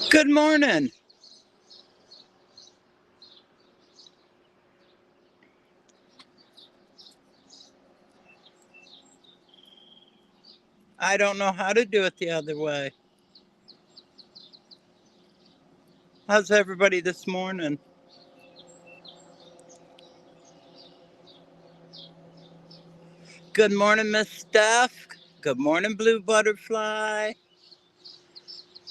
Good morning. I don't know how to do it the other way. How's everybody this morning? Good morning, Miss Steph. Good morning, Blue Butterfly.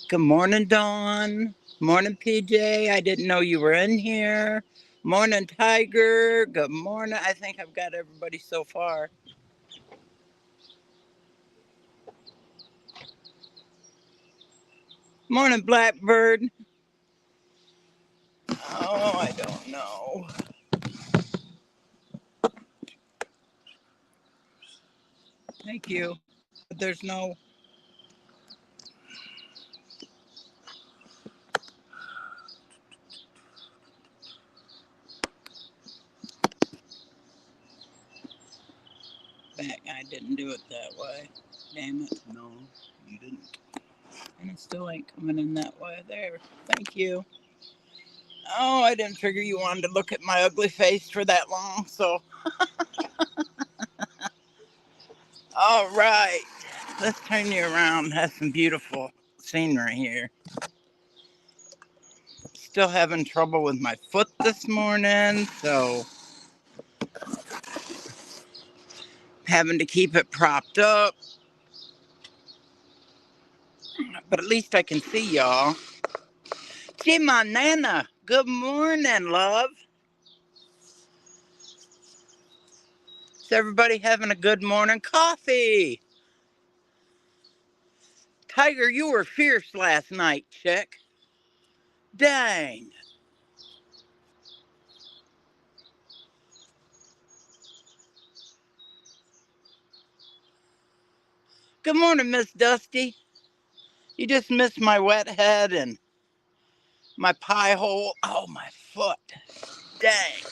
Good morning, Dawn. Morning, PJ. I didn't know you were in here. Morning, Tiger. Good morning. I think I've got everybody so far. Morning, Blackbird. Oh, I don't know. Thank you. But there's no. I didn't do it that way. Damn it. No, you didn't. And it still ain't coming in that way. There. Thank you. Oh, I didn't figure you wanted to look at my ugly face for that long, so. All right. Let's turn you around. Have some beautiful scenery here. Still having trouble with my foot this morning, so having to keep it propped up. But at least I can see y'all. Gee, my Nana. Good morning, love. Is everybody having a good morning? Coffee. Tiger, you were fierce last night, chick. Dang. Good morning, Miss Dusty. You just missed my wet head and my pie hole. Oh, my foot. Dang.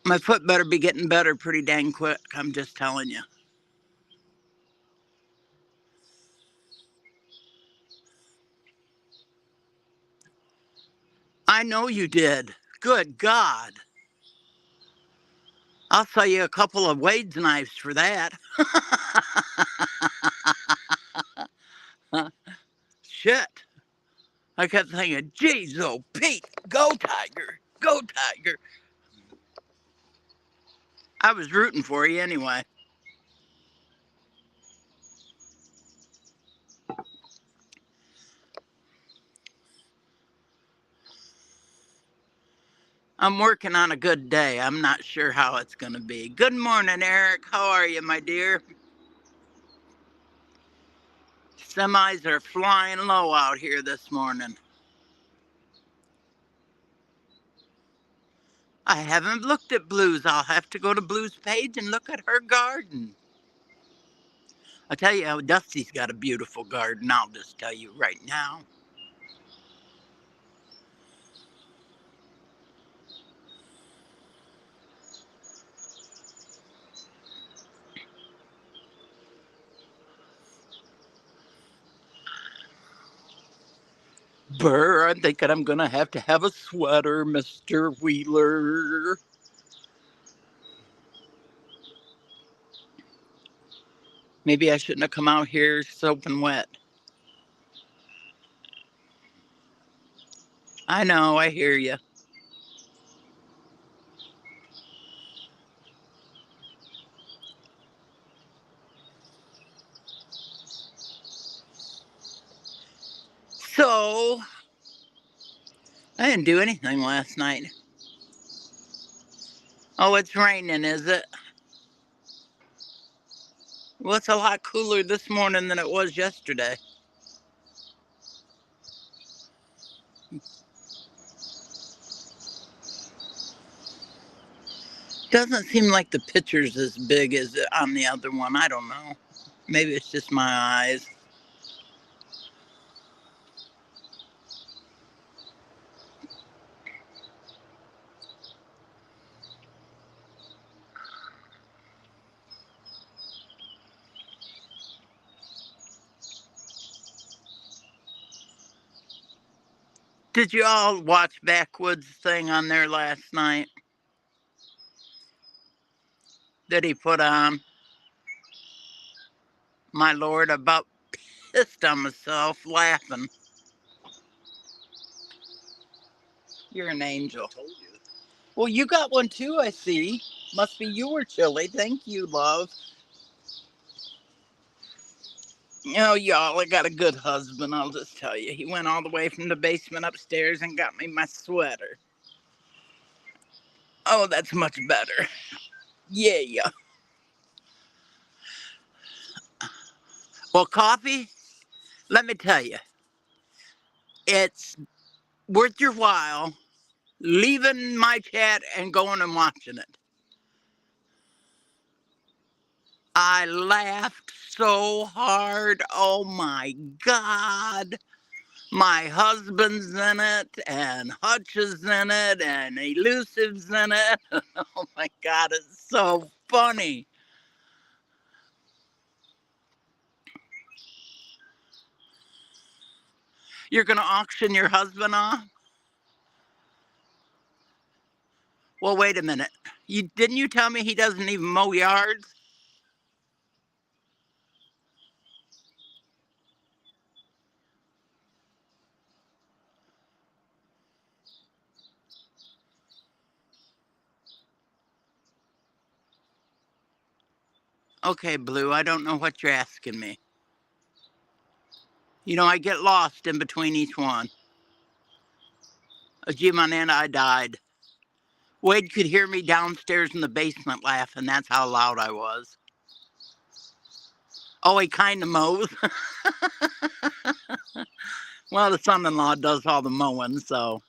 My foot better be getting better pretty dang quick. I'm just telling you. I know you did. Good God. I'll sell you a couple of Wade's knives for that. Shit. I kept thinking, geez, oh, Pete, go Tiger. Go Tiger. I was rooting for you anyway. I'm working on a good day. I'm not sure how it's going to be. Good morning, Eric. How are you, my dear? Semis are flying low out here this morning. I haven't looked at Blue's. I'll have to go to Blue's page and look at her garden. I'll tell you, Dusty's got a beautiful garden. I'll just tell you right now. Burr, I'm thinking I'm going to have a sweater, Mr. Wheeler. Maybe I shouldn't have come out here soaking wet. I know, I hear you. So, I didn't do anything last night. Oh, it's raining, is it? Well, it's a lot cooler this morning than it was yesterday. Doesn't seem like the picture's as big as on the other one. I don't know. Maybe it's just my eyes. Did you all watch Backwoods thing on there last night that he put on? My Lord, about pissed on myself laughing. You're an angel. Well, you got one too, I see. Must be your chili. Thank you, love. Oh, y'all, I got a good husband, I'll just tell you. He went all the way from the basement upstairs and got me my sweater. Oh, that's much better. Yeah, yeah. Well, coffee, let me tell you, it's worth your while leaving my chat and going and watching it. I laughed so hard. Oh my God. My husband's in it, and Hutch is in it, and Elusive's in it. Oh my God, it's so funny. You're going to auction your husband off? Well, wait a minute. Didn't you tell me he doesn't even mow yards? Okay, Blue, I don't know what you're asking me. You know, I get lost in between each one. Gee, my Nana, I died. Wade could hear me downstairs in the basement laughing. That's how loud I was. Oh, he kind of mows. Well, the son-in-law does all the mowing, so.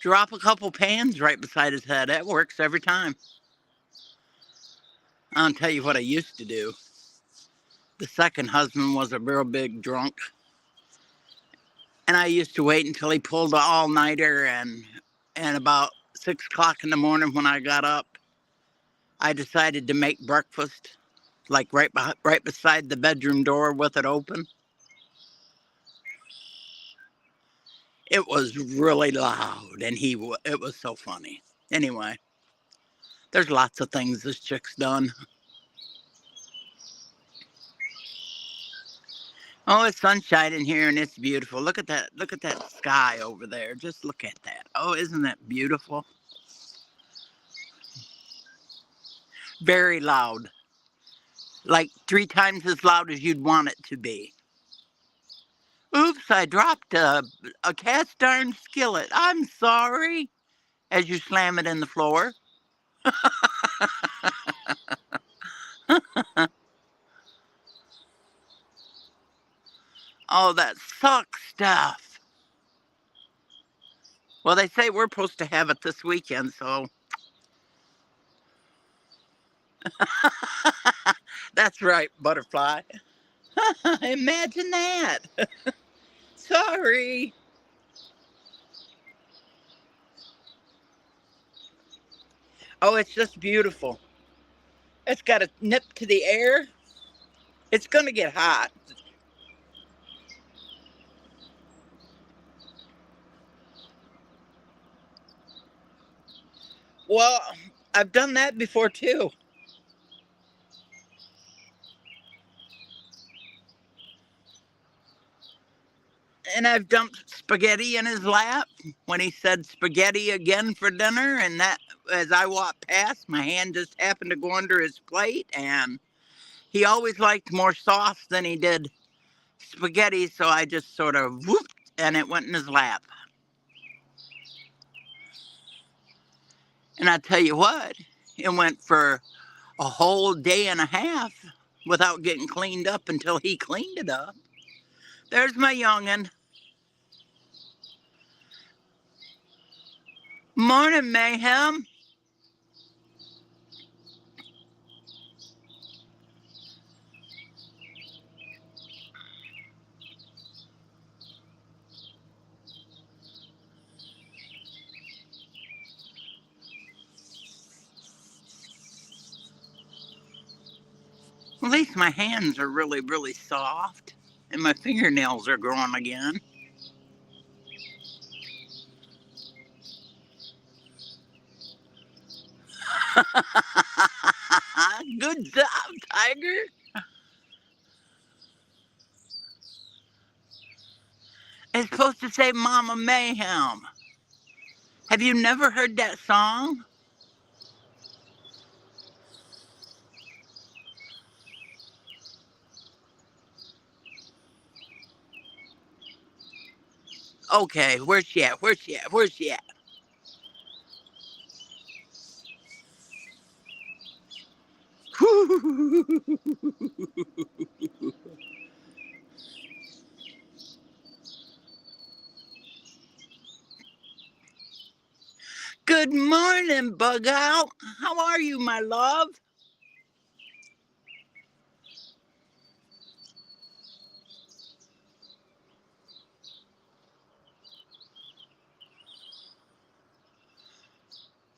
Drop a couple pans right beside his head. That works every time. I'll tell you what I used to do. The second husband was a real big drunk. And I used to wait until he pulled the all-nighter, and about 6 o'clock in the morning when I got up, I decided to make breakfast, like right beside the bedroom door with it open. It was really loud, and it was so funny. Anyway, there's lots of things this chick's done. Oh, it's sunshine in here, and it's beautiful. Look at that. Look at that sky over there. Just look at that. Oh, isn't that beautiful? Very loud. Like 3 times as loud as you'd want it to be. Oops, I dropped a cast iron skillet. I'm sorry. As you slam it in the floor. Oh, that sucks stuff. Well, they say we're supposed to have it this weekend, so. That's right, butterfly. Imagine that. Sorry. Oh, it's just beautiful. It's got a nip to the air. It's going to get hot. Well, I've done that before too. And I've dumped spaghetti in his lap when he said spaghetti again for dinner. And that, as I walked past, my hand just happened to go under his plate. And he always liked more sauce than he did spaghetti. So I just sort of whooped and it went in his lap. And I tell you what, it went for a whole day and a half without getting cleaned up until he cleaned it up. There's my youngin'. Morning, Mayhem. At least my hands are really, really soft. And my fingernails are growing again. Good job, Tiger. It's supposed to say Mama Mayhem. Have you never heard that song? Okay, where's she at? Where's she at? Where's she at? Good morning, Bug Out. How are you, my love?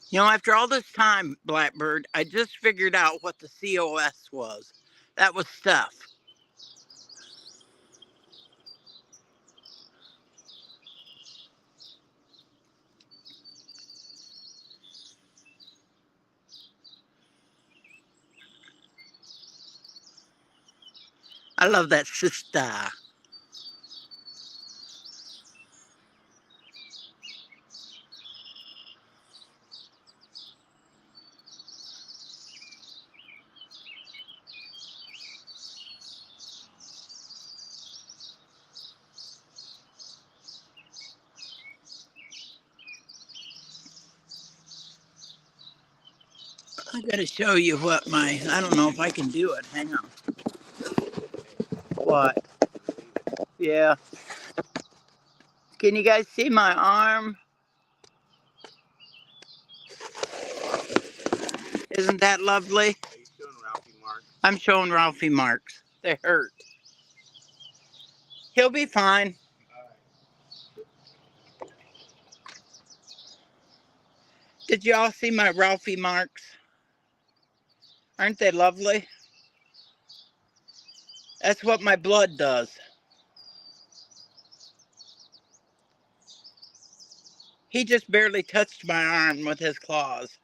You know, after all this time, Blackbird, I just figured out what the COS was. That was stuff. I love that sister. I gotta show you what I don't know if I can do it. Hang on. What? Yeah. Can you guys see my arm? Isn't that lovely? Are you showing Ralphie marks? I'm showing Ralphie marks. They hurt. He'll be fine. Did you all see my Ralphie marks? Aren't they lovely? That's what my blood does. He just barely touched my arm with his claws.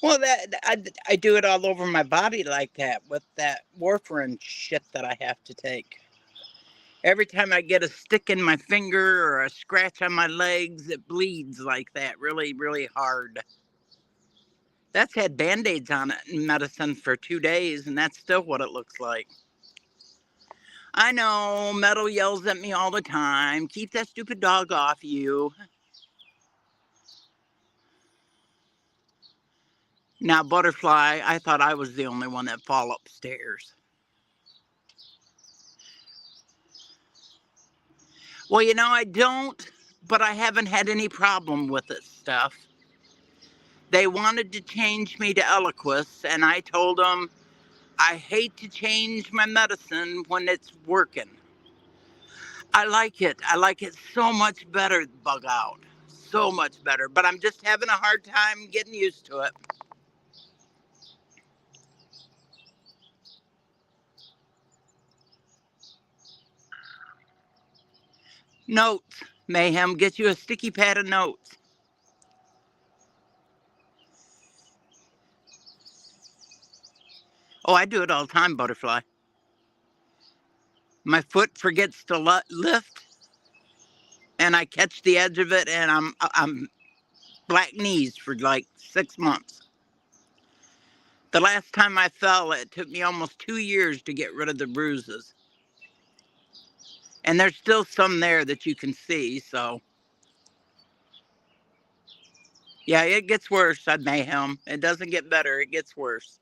Well, I do it all over my body like that with that warfarin shit that I have to take. Every time I get a stick in my finger or a scratch on my legs, it bleeds like that really, really hard. That's had Band-Aids on it in medicine for 2 days, and that's still what it looks like. I know, Metal yells at me all the time. Keep that stupid dog off you. Now, Butterfly, I thought I was the only one that fall upstairs. Well, you know, I don't, but I haven't had any problem with it stuff. They wanted to change me to Eliquis, and I told them I hate to change my medicine when it's working. I like it. I like it so much better, Bug Out. So much better. But I'm just having a hard time getting used to it. Notes. Mayhem, get you a sticky pad of notes. Oh, I do it all the time, Butterfly. My foot forgets to lift, and I catch the edge of it, and I'm black knees for like 6 months. The last time I fell, it took me almost 2 years to get rid of the bruises. And there's still some there that you can see, so. Yeah, it gets worse, said Mayhem. It doesn't get better, it gets worse.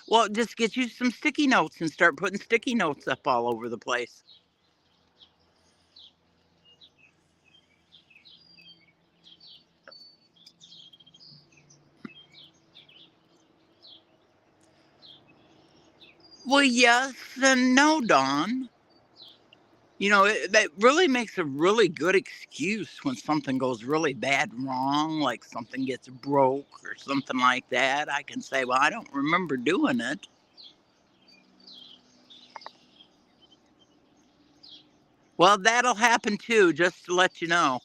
Well, just get you some sticky notes and start putting sticky notes up all over the place. Well, yes and no, Dawn. You know, that really makes a really good excuse when something goes really bad wrong, like something gets broke or something like that. I can say, well, I don't remember doing it. Well, that'll happen too, just to let you know.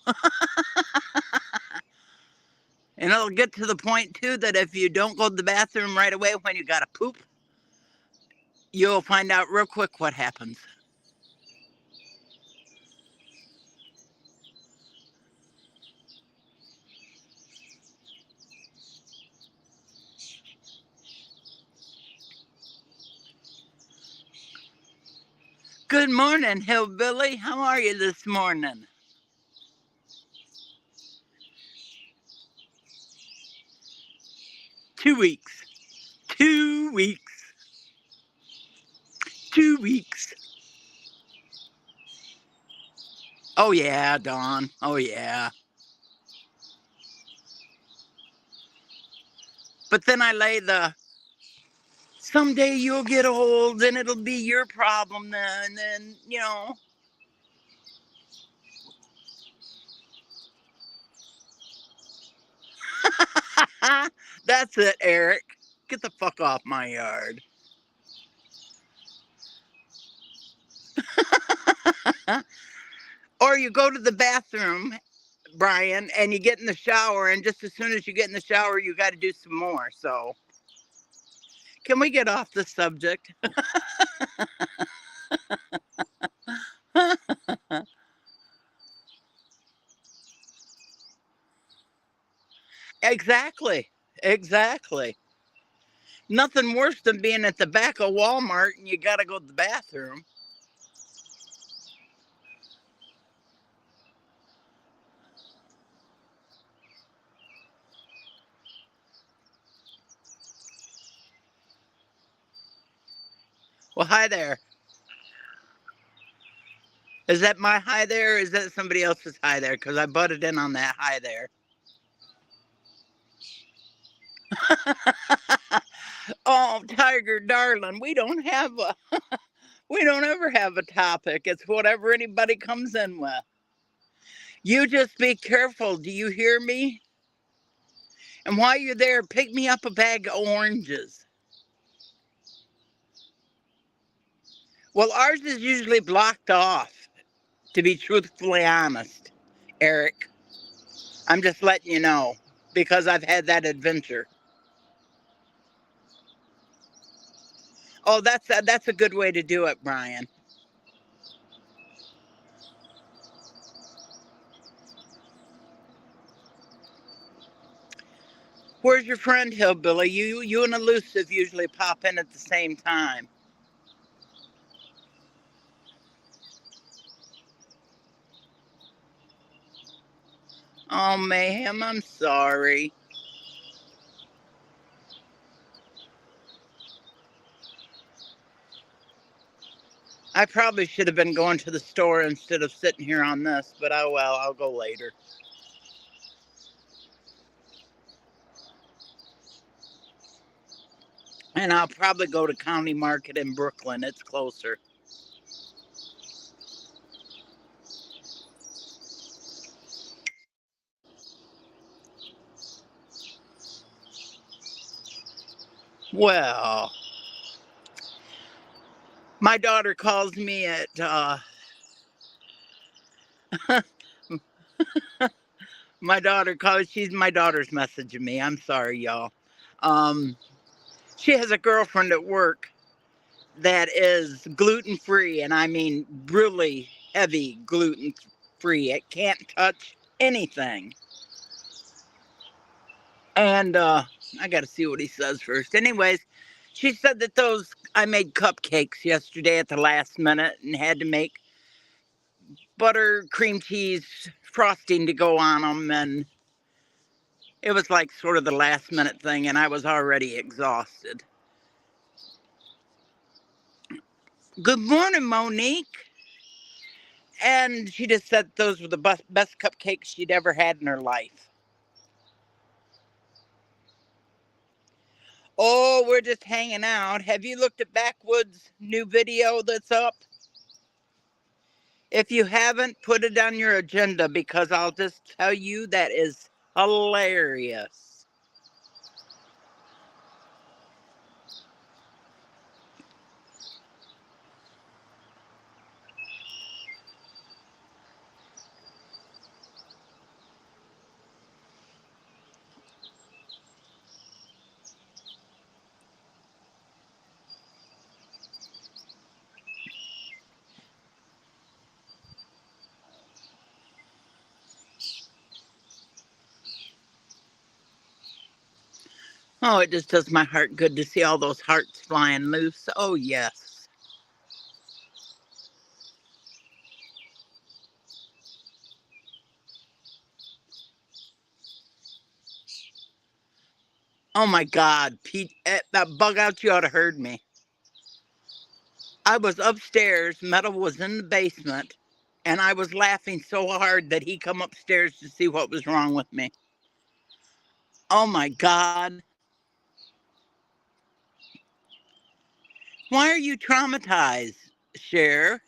And it'll get to the point too that if you don't go to the bathroom right away when you gotta poop, you'll find out real quick what happens. Good morning, Hillbilly. How are you this morning? 2 weeks. 2 weeks. 2 weeks. Oh yeah, Dawn. Oh yeah. But then I lay the someday you'll get old and it'll be your problem then, and that's it, Eric. Get the fuck off my yard. Or you go to the bathroom, Brian, and you get in the shower, and just as soon as you get in the shower, you got to do some more. So, can we get off the subject? Exactly. Exactly. Nothing worse than being at the back of Walmart and you got to go to the bathroom. Well, hi there. Is that my hi there? Or is that somebody else's hi there? Because I butted in on that hi there. Oh, Tiger darling, we don't ever have a topic. It's whatever anybody comes in with. You just be careful. Do you hear me? And while you're there, pick me up a bag of oranges. Well, ours is usually blocked off, to be truthfully honest, Eric. I'm just letting you know because I've had that adventure. Oh, that's a good way to do it, Brian. Where's your friend, Hillbilly? You and Elusive usually pop in at the same time. Oh, Mayhem, I'm sorry. I probably should have been going to the store instead of sitting here on this, but oh well, I'll go later. And I'll probably go to County Market in Brooklyn. It's closer. Well, my daughter calls me at she's my daughter's messaging me. I'm sorry, y'all. Um, she has a girlfriend at work that is gluten free, and I mean really heavy gluten free. It can't touch anything. And I got to see what he says first. Anyways, she said that I made cupcakes yesterday at the last minute and had to make butter, cream cheese, frosting to go on them. And it was like sort of the last minute thing, and I was already exhausted. Good morning, Monique. And she just said those were the best cupcakes she'd ever had in her life. Oh, we're just hanging out. Have you looked at Backwood's new video that's up? If you haven't, put it on your agenda because I'll just tell you that is hilarious. Oh, it just does my heart good to see all those hearts flying loose. Oh, yes. Oh, my God. Pete, that bug out, you ought to heard me. I was upstairs. Metal was in the basement. And I was laughing so hard that he come upstairs to see what was wrong with me. Oh, my God. Why are you traumatized, Cher?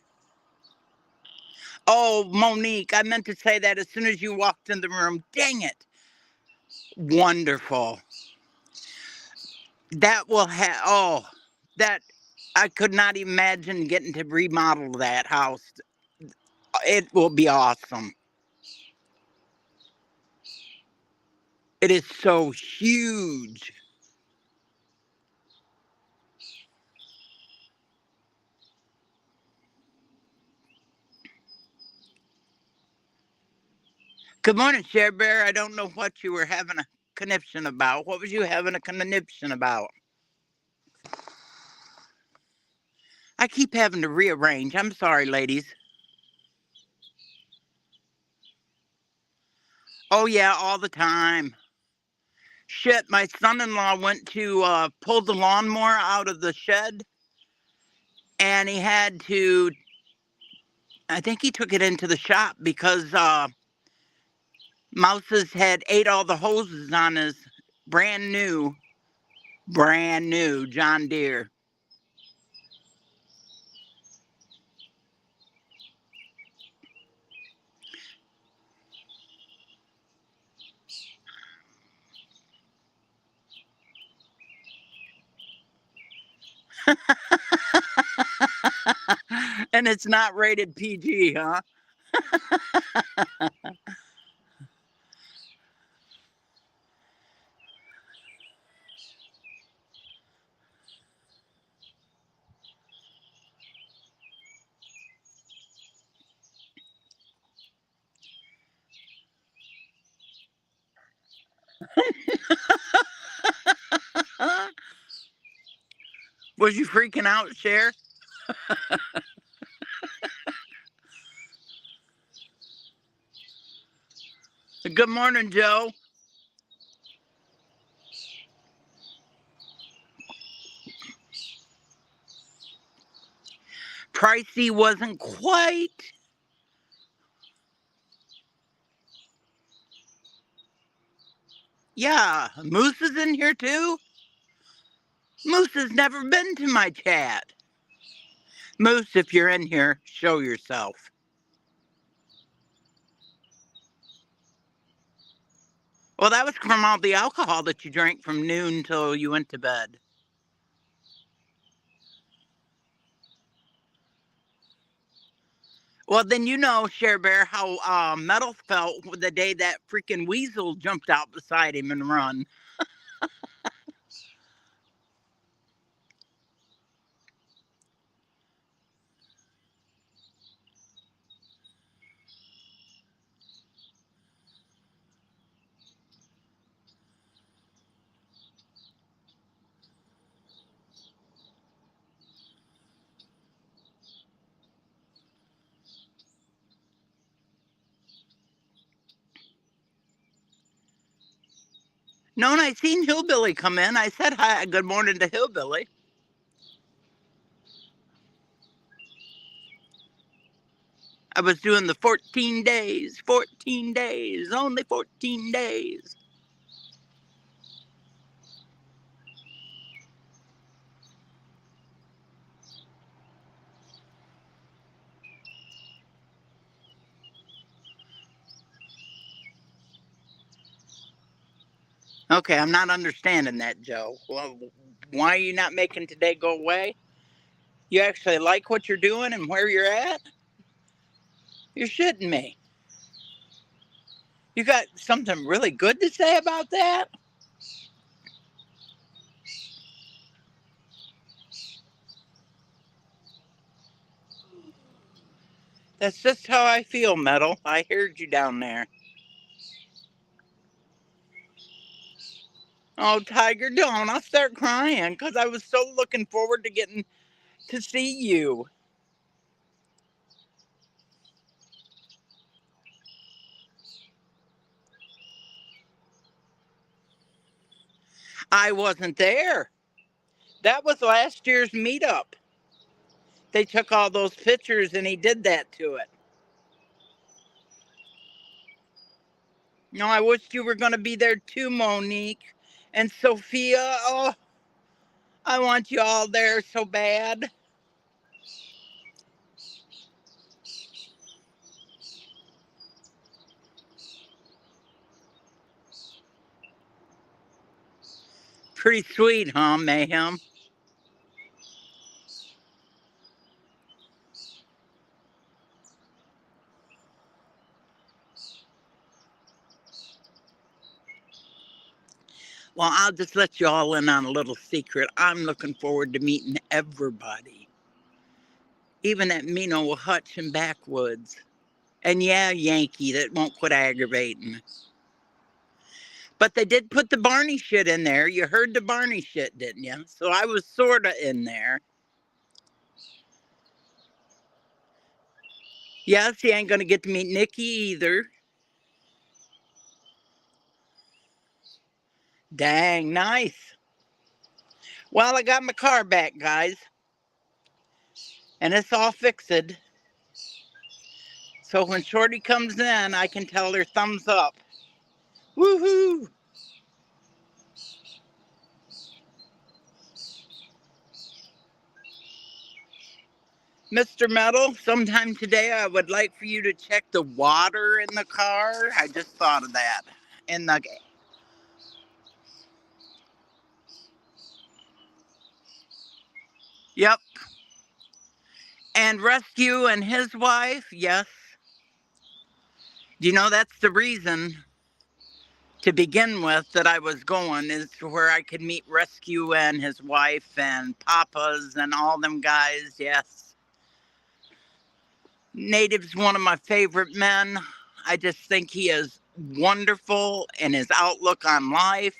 Oh, Monique, I meant to say that as soon as you walked in the room. Dang it. Wonderful. That will have, oh, that, I could not imagine getting to remodel that house. It will be awesome. It is so huge. Good morning, Cher Bear. I don't know what you were having a conniption about. What was you having a conniption about? I keep having to rearrange. I'm sorry, ladies. Oh, yeah, all the time. Shit, my son-in-law went to pull the lawnmower out of the shed, and he had to, I think he took it into the shop because mouses had ate all the hoses on his brand new John Deere. And it's not rated PG, huh? Was you freaking out, Cher? Good morning, Joe. Pricey wasn't quite. Yeah, Moose is in here too. Moose has never been to my chat. Moose, if you're in here, show yourself. Well, that was from all the alcohol that you drank from noon till you went to bed. Well, then you know, Cher Bear, how Metal felt the day that freaking weasel jumped out beside him and run. No, and I seen Hillbilly come in. I said hi, good morning to Hillbilly. I was doing the 14 days, only 14 days. Okay, I'm not understanding that, Joe. Well, why are you not making today go away? You actually like what you're doing and where you're at? You're shitting me. You got something really good to say about that? That's just how I feel, Metal. I heard you down there. Oh, Tiger, don't. I'll start crying because I was so looking forward to getting to see you. I wasn't there. That was last year's meetup. They took all those pictures and he did that to it. No, I wished you were going to be there too, Monique. And Sophia, oh, I want you all there so bad. Pretty sweet, huh, Mayhem? Well, I'll just let you all in on a little secret. I'm looking forward to meeting everybody, even that mean old hutch in backwoods. And yeah, Yankee, that won't quit aggravating. But they did put the Barney shit in there. You heard the Barney shit, didn't you? So I was sort of in there. Yes, he ain't going to get to meet Nikki either. Dang, nice. Well, I got my car back, guys. And it's all fixed. So when Shorty comes in, I can tell her thumbs up. Woohoo! Mr. Metal, sometime today I would like for you to check the water in the car. I just thought of that. In the Yep. And Rescue and his wife, yes. You know, that's the reason to begin with that I was going, is to where I could meet Rescue and his wife and Papa's and all them guys, yes. Native's one of my favorite men. I just think he is wonderful in his outlook on life.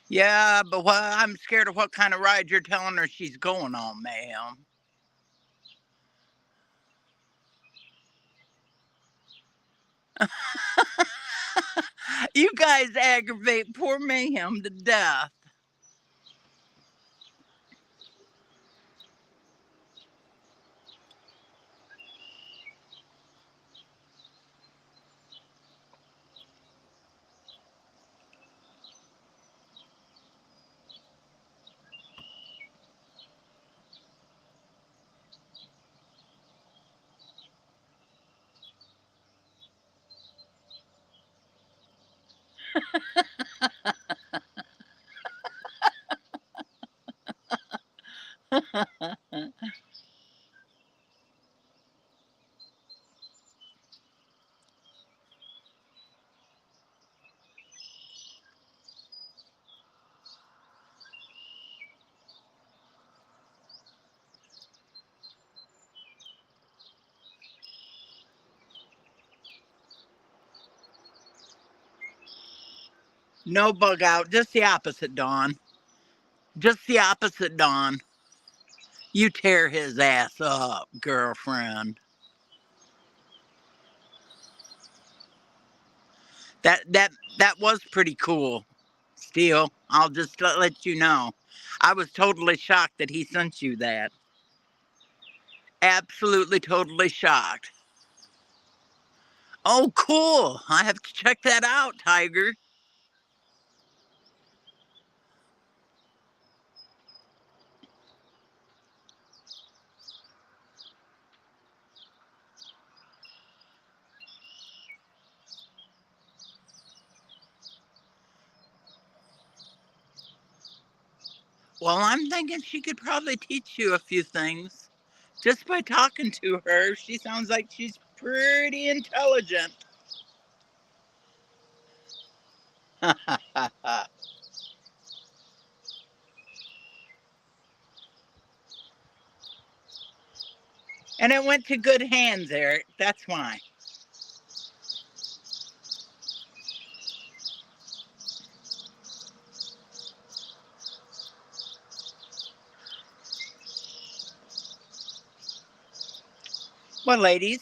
Yeah, but I'm scared of what kind of ride you're telling her she's going on, ma'am. You guys aggravate poor Mayhem to death. No bug out, just the opposite, Dawn. Just the opposite, Dawn. You tear his ass up, girlfriend. That was pretty cool. Still, I'll just let you know. I was totally shocked that he sent you that. Absolutely, totally shocked. Oh, cool. I have to check that out, Tiger. Well, I'm thinking she could probably teach you a few things. Just by talking to her, she sounds like she's pretty intelligent. And it went to good hands, Eric. That's why. Well, ladies,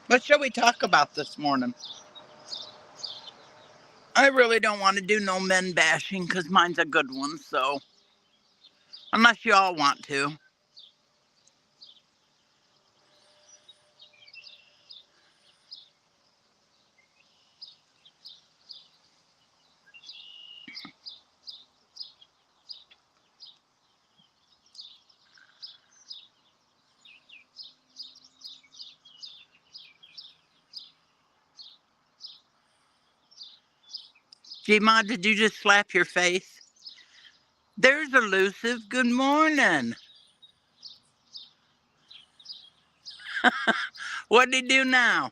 what shall we talk about this morning? I really don't want to do no men bashing because mine's a good one, so unless you all want to. G-Ma, did you just slap your face? There's Elusive. Good morning. What'd he do now?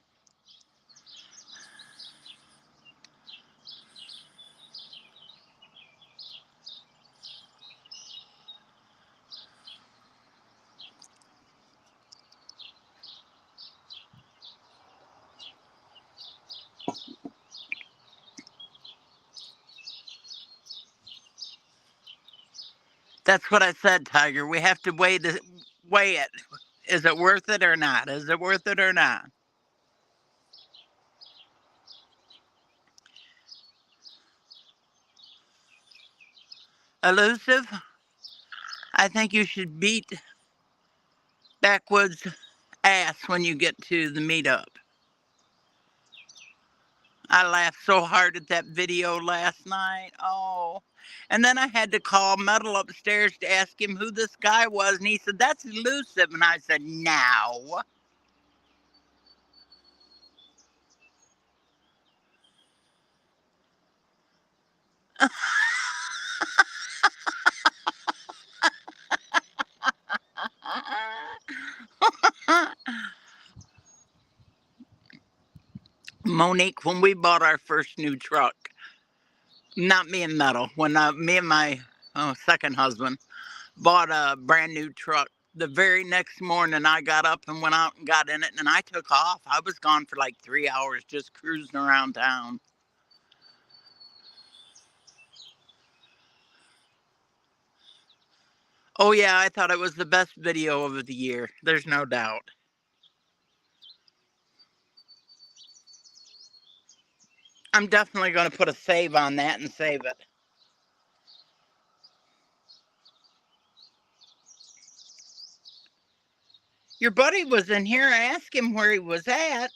That's what I said, Tiger. We have to weigh it. Is it worth it or not? Is it worth it or not? Elusive, I think you should beat Backwoods' ass when you get to the meetup. I laughed so hard at that video last night. Oh. And then I had to call Metal upstairs to ask him who this guy was. And he said, that's Elusive. And I said, no. Monique, when we bought our first new truck, not me and Metal, when me and my second husband bought a brand new truck, the very next morning I got up and went out and got in it and I took off. I was gone for like 3 hours just cruising around town. Oh yeah, I thought it was the best video of the year. There's no doubt. I'm definitely going to put a save on that and save it. Your buddy was in here. I asked him where he was at.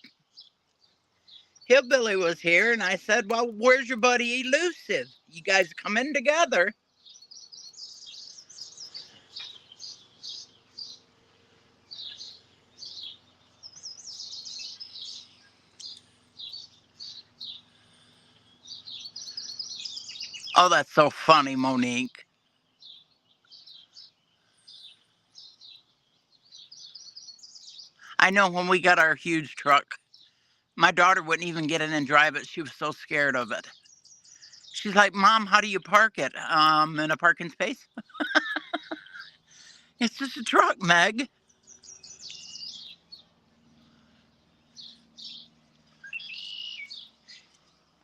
Hillbilly was here, and I said, well, where's your buddy Elusive? You guys come in together. Oh, that's so funny, Monique. I know when we got our huge truck, my daughter wouldn't even get in and drive it. She was so scared of it. She's like, Mom, how do you park it? In a parking space? It's just a truck, Meg.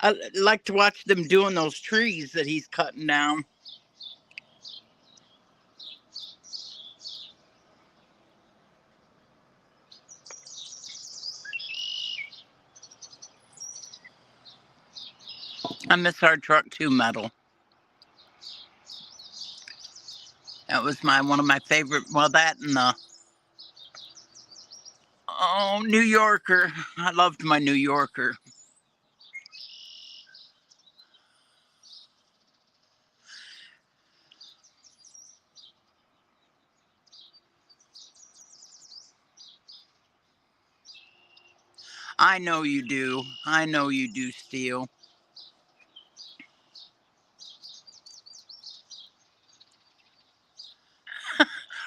I like to watch them doing those trees that he's cutting down. I miss our truck too, Metal. That was one of my favorite. Well, that and the New Yorker. I loved my New Yorker. I know you do. I know you do, Steel.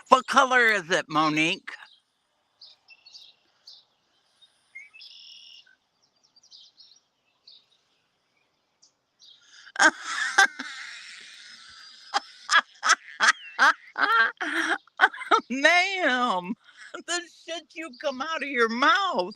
What color is it, Monique? Ma'am. the shit you come out of your mouth.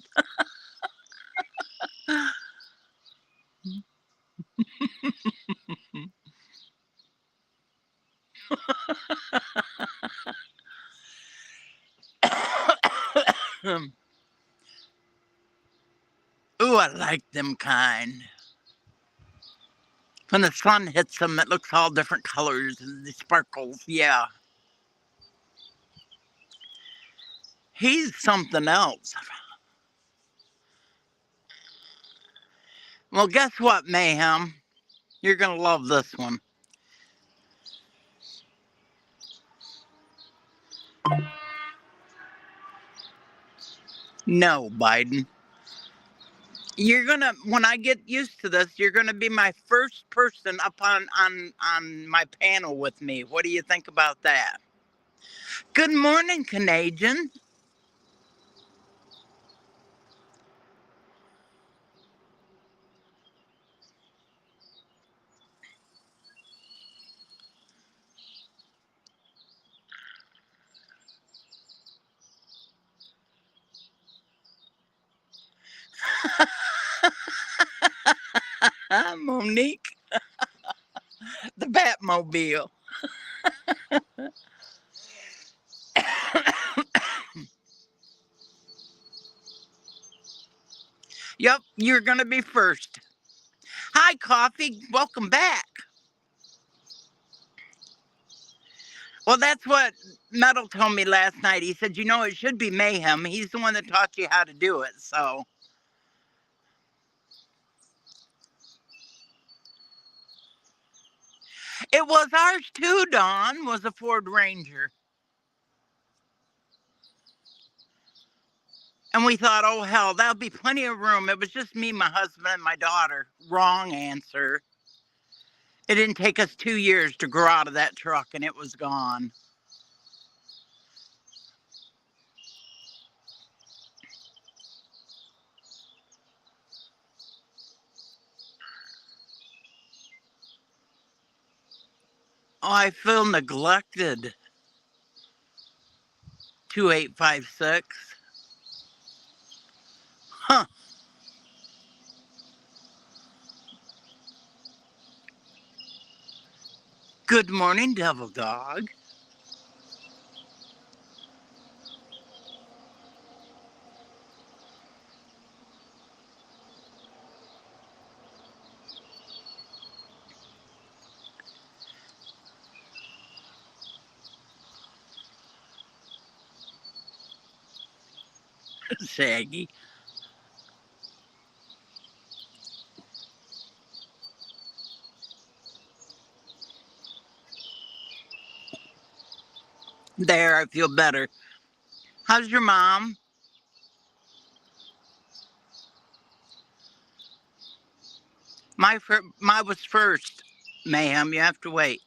Ooh, I like them kind. When the sun hits them, it looks all different colors and the sparkles. Yeah. He's something else. Well, guess what, Mayhem? You're going to love this one. No, Biden. You're gonna when I get used to this, you're gonna be my first person up on my panel with me. What do you think about that? Good morning, Canadian. Monique, the Batmobile. Yep, you're gonna be first. Hi, Coffee. Welcome back. Well, that's what Metal told me last night. He said, it should be Mayhem. He's the one that taught you how to do it. So it was ours too, Dawn, was a Ford Ranger. And we thought, oh, hell, that'll be plenty of room. It was just me, my husband, and my daughter. Wrong answer. It didn't take us 2 years to grow out of that truck, and it was gone. Oh, I feel neglected. 2856. Huh. Good morning, Devil Dog. Shaggy. There, I feel better. How's your mom? My was first, ma'am. You have to wait.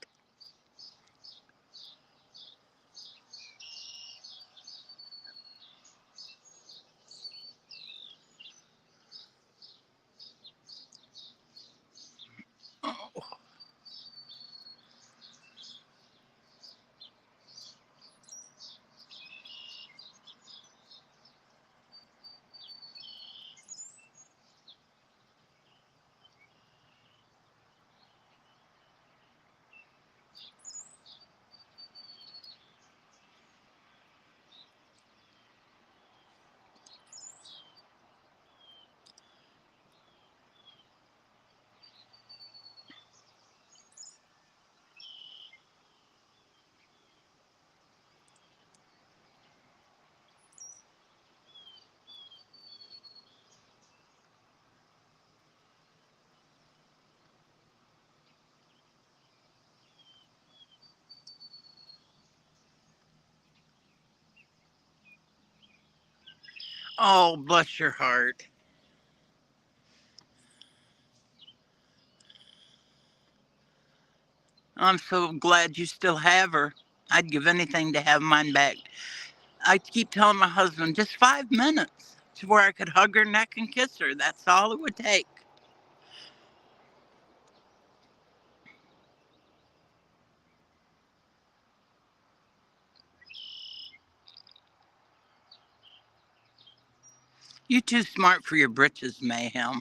Oh, bless your heart. I'm so glad you still have her. I'd give anything to have mine back. I keep telling my husband, just 5 minutes to where I could hug her neck and kiss her. That's all it would take. You too smart for your britches, Mayhem.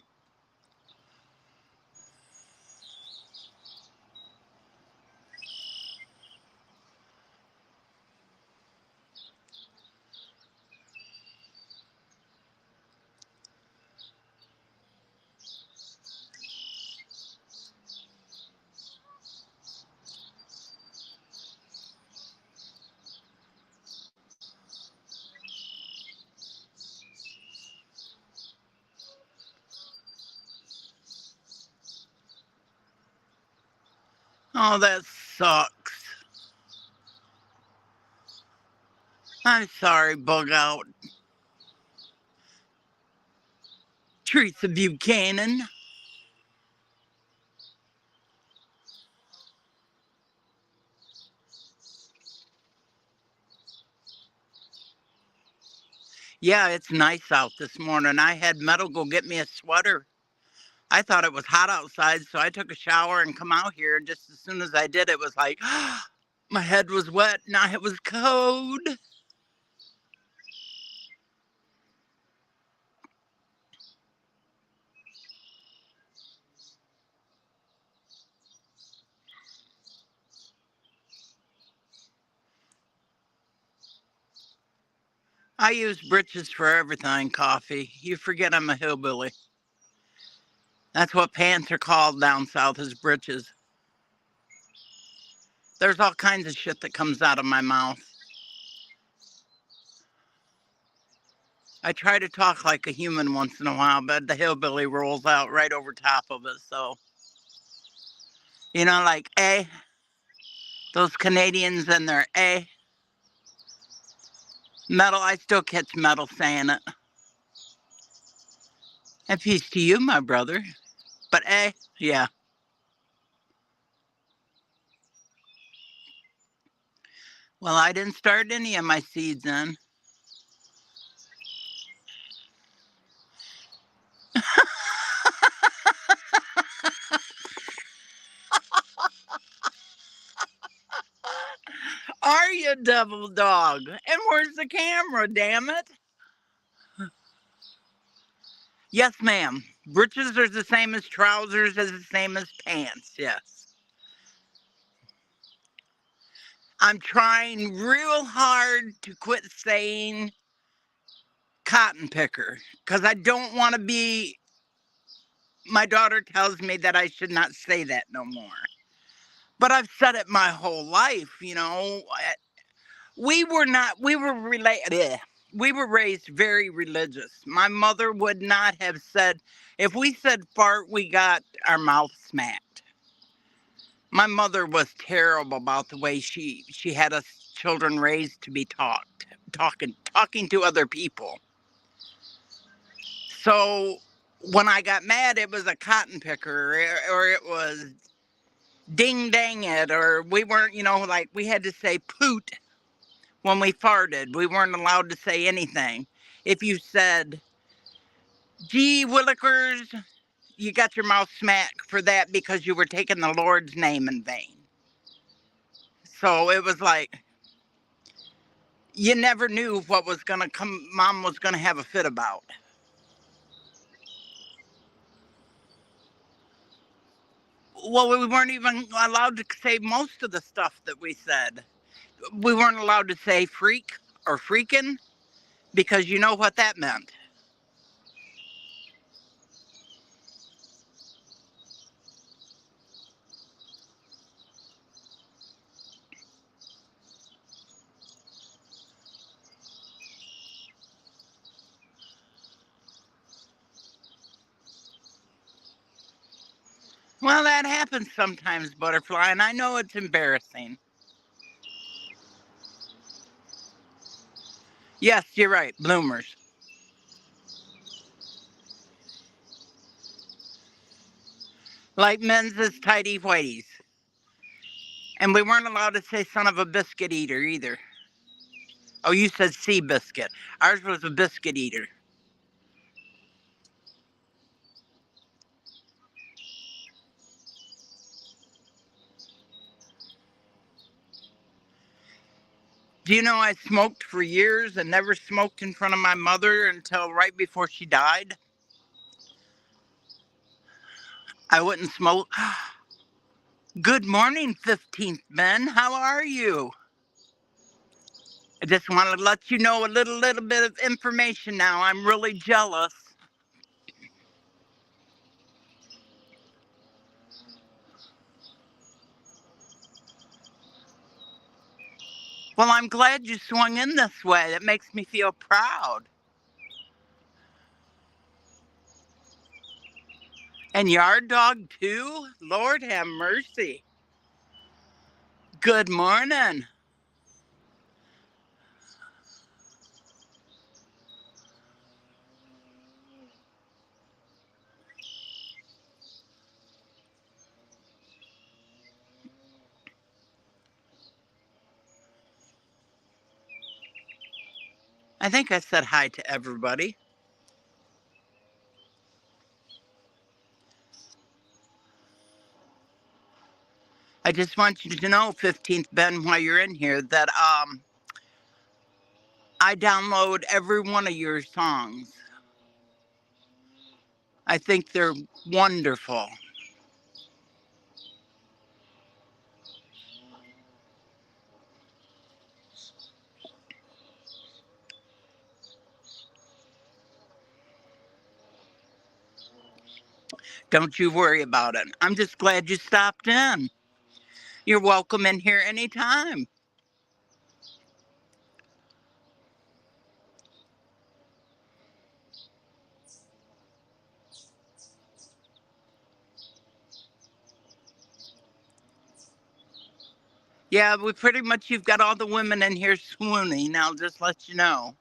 Oh, that sucks. I'm sorry, Bug Out. Teresa Buchanan. Yeah, it's nice out this morning. I had Metal go get me a sweater. I thought it was hot outside, so I took a shower and come out here. And just as soon as I did, it was like, my head was wet. Now it was cold. I use britches for everything, Coffee. You forget I'm a hillbilly. That's what pants are called down south, is britches. There's all kinds of shit that comes out of my mouth. I try to talk like a human once in a while, but the hillbilly rolls out right over top of it. So, like, those Canadians and their Metal, I still catch Metal saying it. And peace to you, my brother. But yeah. Well, I didn't start any of my seeds in. Are you, devil dog? And where's the camera, damn it? Yes, ma'am. Breeches are the same as trousers, as the same as pants, yes. I'm trying real hard to quit saying cotton picker because I don't want to be. My daughter tells me that I should not say that no more. But I've said it my whole life, We were not, we were related. We were raised very religious. My mother would not have said, if we said fart, we got our mouth smacked. My mother was terrible about the way she had us children raised to be talking to other people. So when I got mad, it was a cotton picker, or it was ding dang it, or we weren't, like we had to say poot when we farted. We weren't allowed to say anything. If you said, gee willikers, you got your mouth smacked for that because you were taking the Lord's name in vain. So it was like, you never knew what was going to come, Mom was going to have a fit about. Well, we weren't even allowed to say most of the stuff that we said. We weren't allowed to say freak or freaking because you know what that meant. Well, that happens sometimes, Butterfly, and I know it's embarrassing. Yes, you're right, bloomers. Like men's is tidy whities. And we weren't allowed to say son of a biscuit eater either. Oh, you said sea biscuit. Ours was a biscuit eater. Do you know I smoked for years and never smoked in front of my mother until right before she died? I wouldn't smoke. Good morning, 15th Ben. How are you? I just want to let you know a little bit of information now. I'm really jealous. Well, I'm glad you swung in this way. That makes me feel proud. And yard dog too? Lord have mercy. Good morning. I think I said hi to everybody. I just want you to know, 15th Ben, while you're in here, that I download every one of your songs. I think they're wonderful. Don't you worry about it. I'm just glad you stopped in. You're welcome in here anytime. Yeah, we pretty much, you've got all the women in here swooning. I'll just let you know.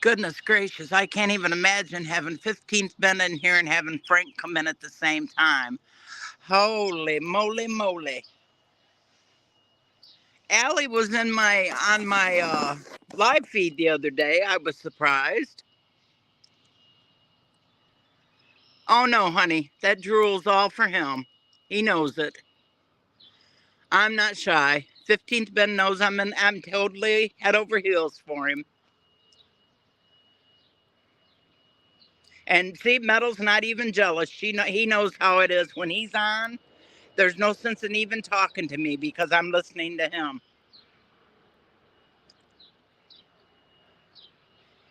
Goodness gracious, I can't even imagine having 15th Ben in here and having Frank come in at the same time. Holy moly moly. Allie was in on my live feed the other day. I was surprised. Oh no, honey, that drool's all for him. He knows it. I'm not shy. 15th Ben knows I'm totally head over heels for him. And see, Metal's not even jealous. He knows how it is when he's on. There's no sense in even talking to me because I'm listening to him.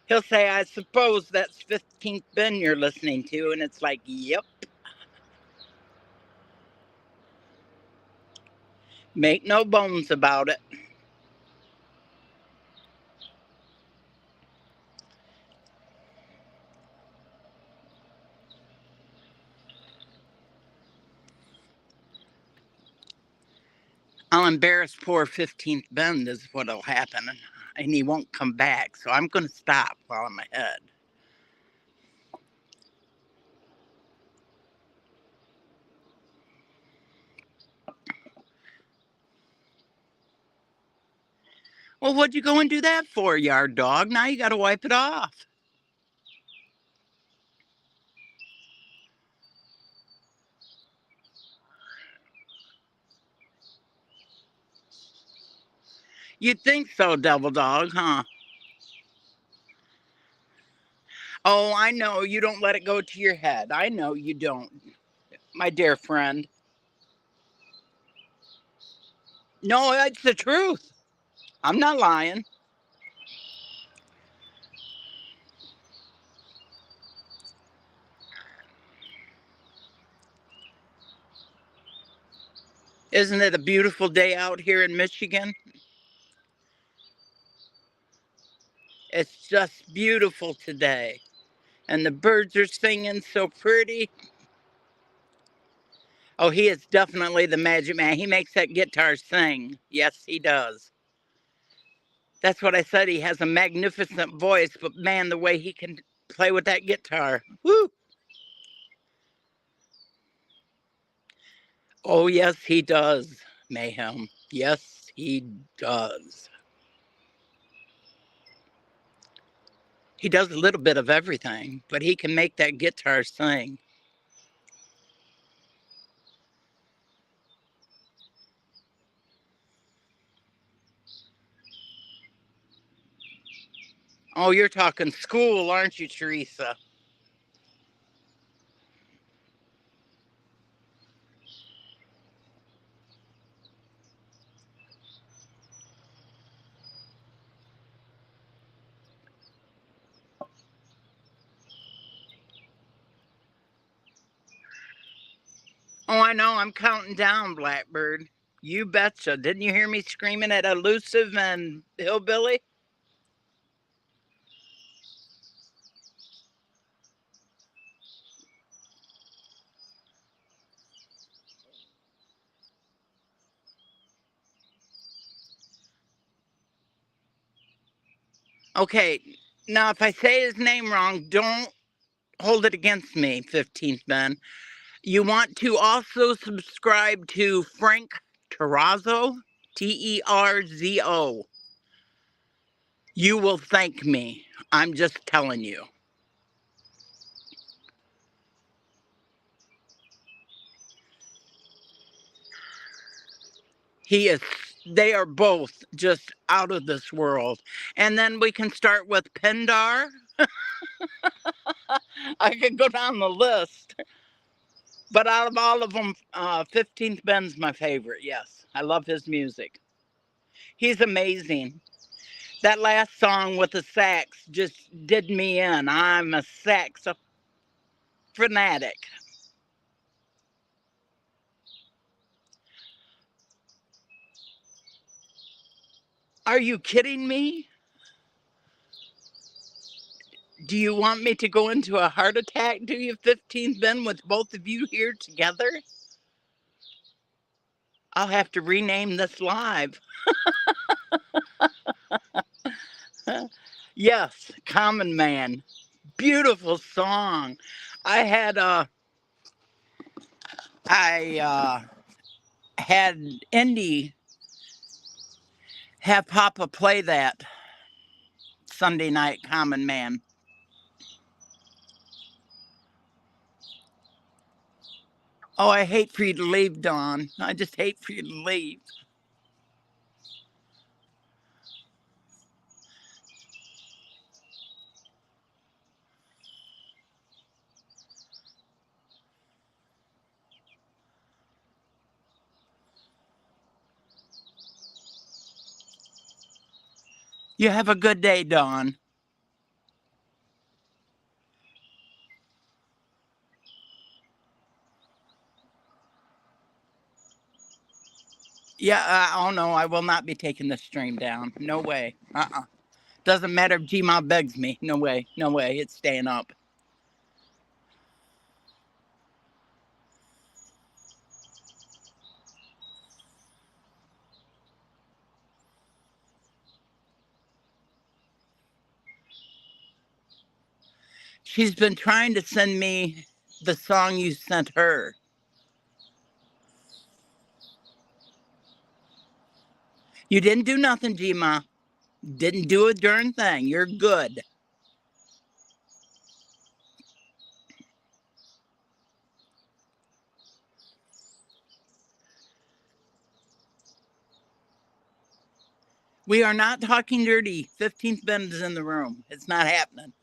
He'll say, I suppose that's 15th Ben you're listening to. And it's like, yep. Make no bones about it. I'll embarrass poor 15th Ben is what'll happen. And he won't come back. So I'm going to stop while I'm ahead. Well, what'd you go and do that for, yard dog? Now you got to wipe it off. You'd think so, devil dog, huh? Oh, I know you don't let it go to your head. I know you don't, my dear friend. No, it's the truth. I'm not lying. Isn't it a beautiful day out here in Michigan? It's just beautiful today. And the birds are singing so pretty. Oh, he is definitely the magic man. He makes that guitar sing. Yes, he does. That's what I said. He has a magnificent voice, but man, the way he can play with that guitar. Woo! Oh, yes, he does, Mayhem. Yes, he does. He does a little bit of everything, but he can make that guitar sing. Oh, you're talking school, aren't you, Teresa? Oh, I know. I'm counting down, Blackbird. You betcha. Didn't you hear me screaming at Elusive and Hillbilly? Okay, now if I say his name wrong, don't hold it against me, 15th Ben. You want to also subscribe to Frank Terrazzo, Terzo. You will thank me. I'm just telling you. He is, they are both just out of this world. And then we can start with Pendar. I could go down the list. But out of all of them, 15th Ben's my favorite. Yes, I love his music. He's amazing. That last song with the sax just did me in. I'm a sax fanatic. Are you kidding me? Do you want me to go into a heart attack? Do you, 15th Ben, with both of you here together? I'll have to rename this live. Yes, Common Man. Beautiful song. I had had Indy have Papa play that Sunday night, Common Man. Oh, I hate for you to leave, Dawn. I just hate for you to leave. You have a good day, Dawn. Yeah, oh no, I will not be taking the stream down. No way. Doesn't matter if Gma begs me. No way. No way. It's staying up. She's been trying to send me the song you sent her. You didn't do nothing, Gma. Didn't do a darn thing. You're good. We are not talking dirty. 15th Ben is in the room. It's not happening.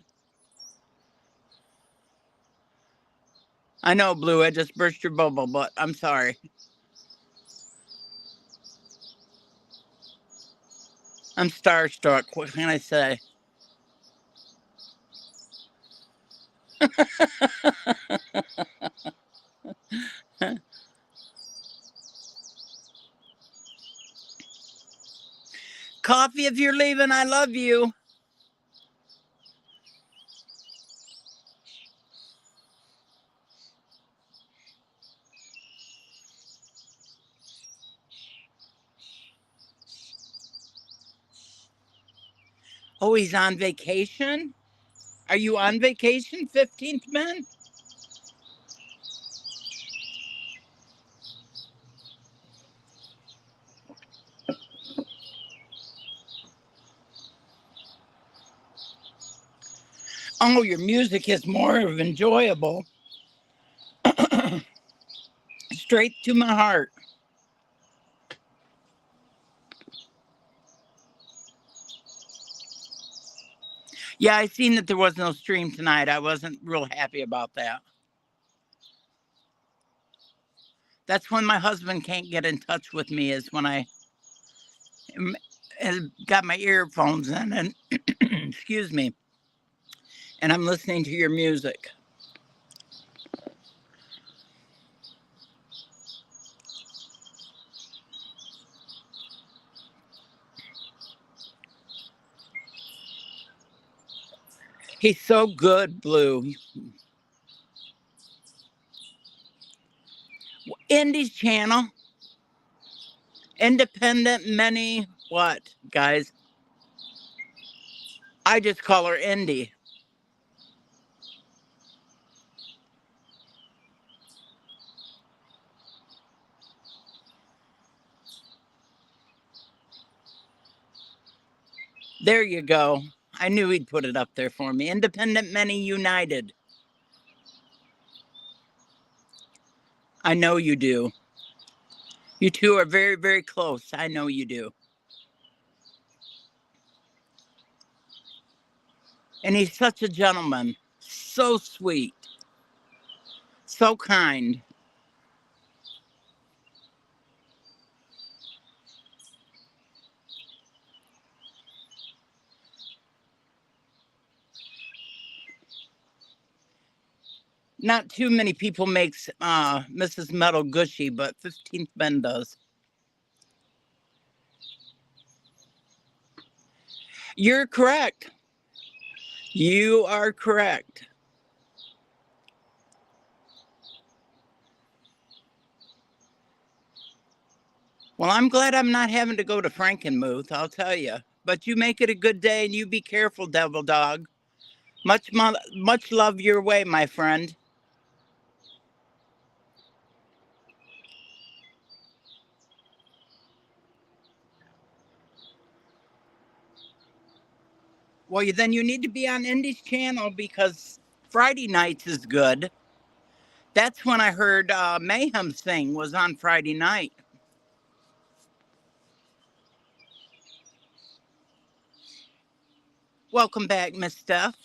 I know, Blue. I just burst your bubble, but I'm sorry. I'm starstruck. What can I say? Coffee, if you're leaving, I love you. Oh, he's on vacation? Are you on vacation, 15th Ben? Oh, your music is more of enjoyable. Straight to my heart. Yeah, I seen that there was no stream tonight. I wasn't real happy about that. That's when my husband can't get in touch with me, is when I got my earphones in and excuse me, and I'm listening to your music. He's so good, Blue. Indy's channel, independent, many, what, guys? I just call her Indy. There you go. I knew he'd put it up there for me. Independent, many, united. I know you do. You two are very, very close. I know you do. And he's such a gentleman. So sweet. So kind. Not too many people makes Mrs.Metal gushy, but 15th Ben does. You're correct. You are correct. Well, I'm glad I'm not having to go to Frankenmuth, I'll tell you. But you make it a good day and you be careful, Devil Dog. Much love your way, my friend. Well, then you need to be on Indy's channel because Friday nights is good. That's when I heard Mayhem sing was on Friday night. Welcome back, Miss Steph.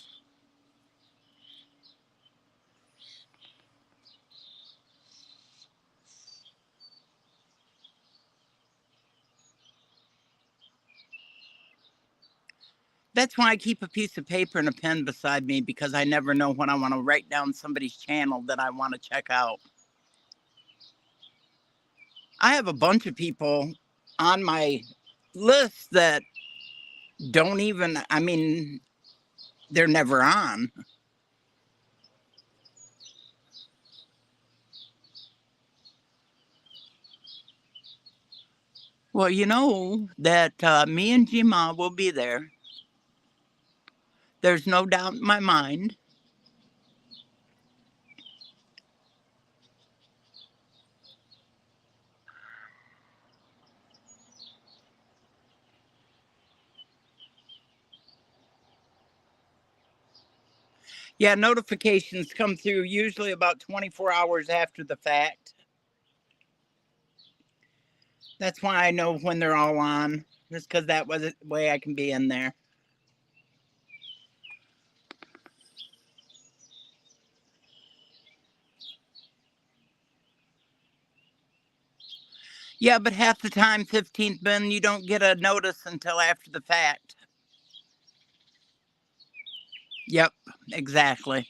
That's why I keep a piece of paper and a pen beside me because I never know when I want to write down somebody's channel that I want to check out. I have a bunch of people on my list that don't even, I mean, they're never on. Well, you know that me and Jima will be there. There's no doubt in my mind. Yeah, notifications come through usually about 24 hours after the fact. That's why I know when they're all on, just because that was the way I can be in there. Yeah, but half the time, 15th Ben, you don't get a notice until after the fact. Yep, exactly.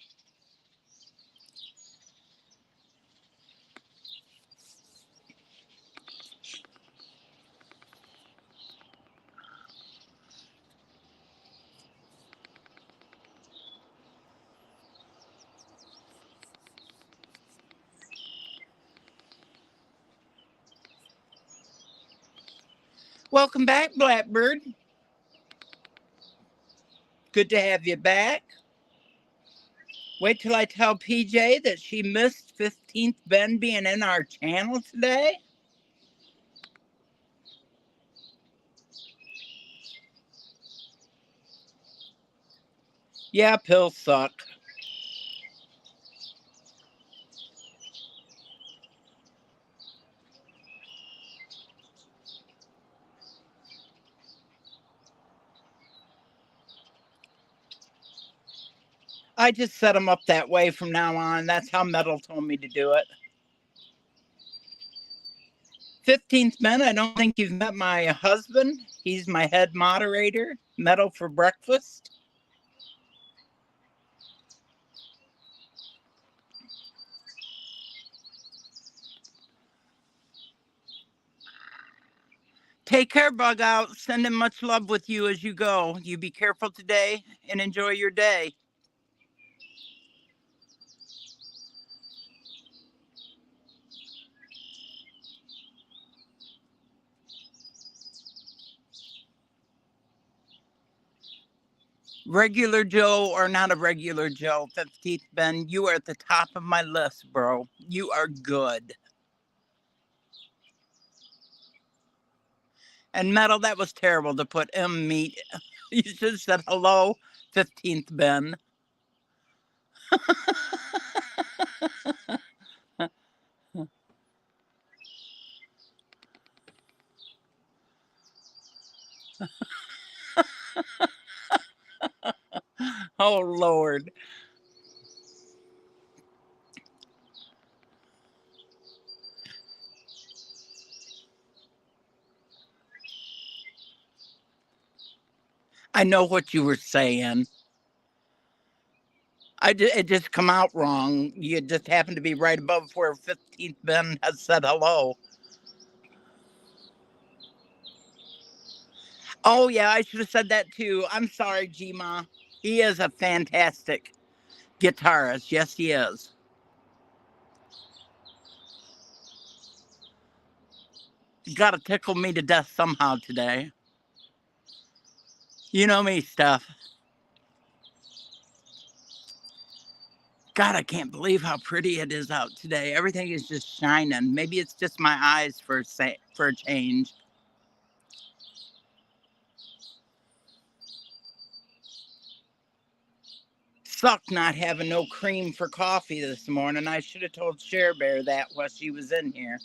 Welcome back, Blackbird. Good to have you back. Wait till I tell PJ that she missed 15th Ben being in our channel today. Yeah, pills suck. I just set them up that way from now on. That's how Metal told me to do it. 15th Men, I don't think you've met my husband. He's my head moderator. Metal for breakfast. Take care, Bug Out. Sending much love with you as you go. You be careful today and enjoy your day. Regular Joe or not a regular Joe, 15th Ben, you are at the top of my list, bro. You are good. And Metal, that was terrible to put M meat. You should have said hello, 15th Ben. Oh, Lord. I know what you were saying. It just come out wrong. You just happened to be right above where 15th Ben has said hello. Oh, yeah, I should have said that too. I'm sorry, G-Ma. He is a fantastic guitarist. Yes, he is. You got to tickle me to death somehow today. You know me, Steph. God, I can't believe how pretty it is out today. Everything is just shining. Maybe it's just my eyes for a change. Suck not having no cream for coffee this morning. I should have told Cher Bear that while she was in here.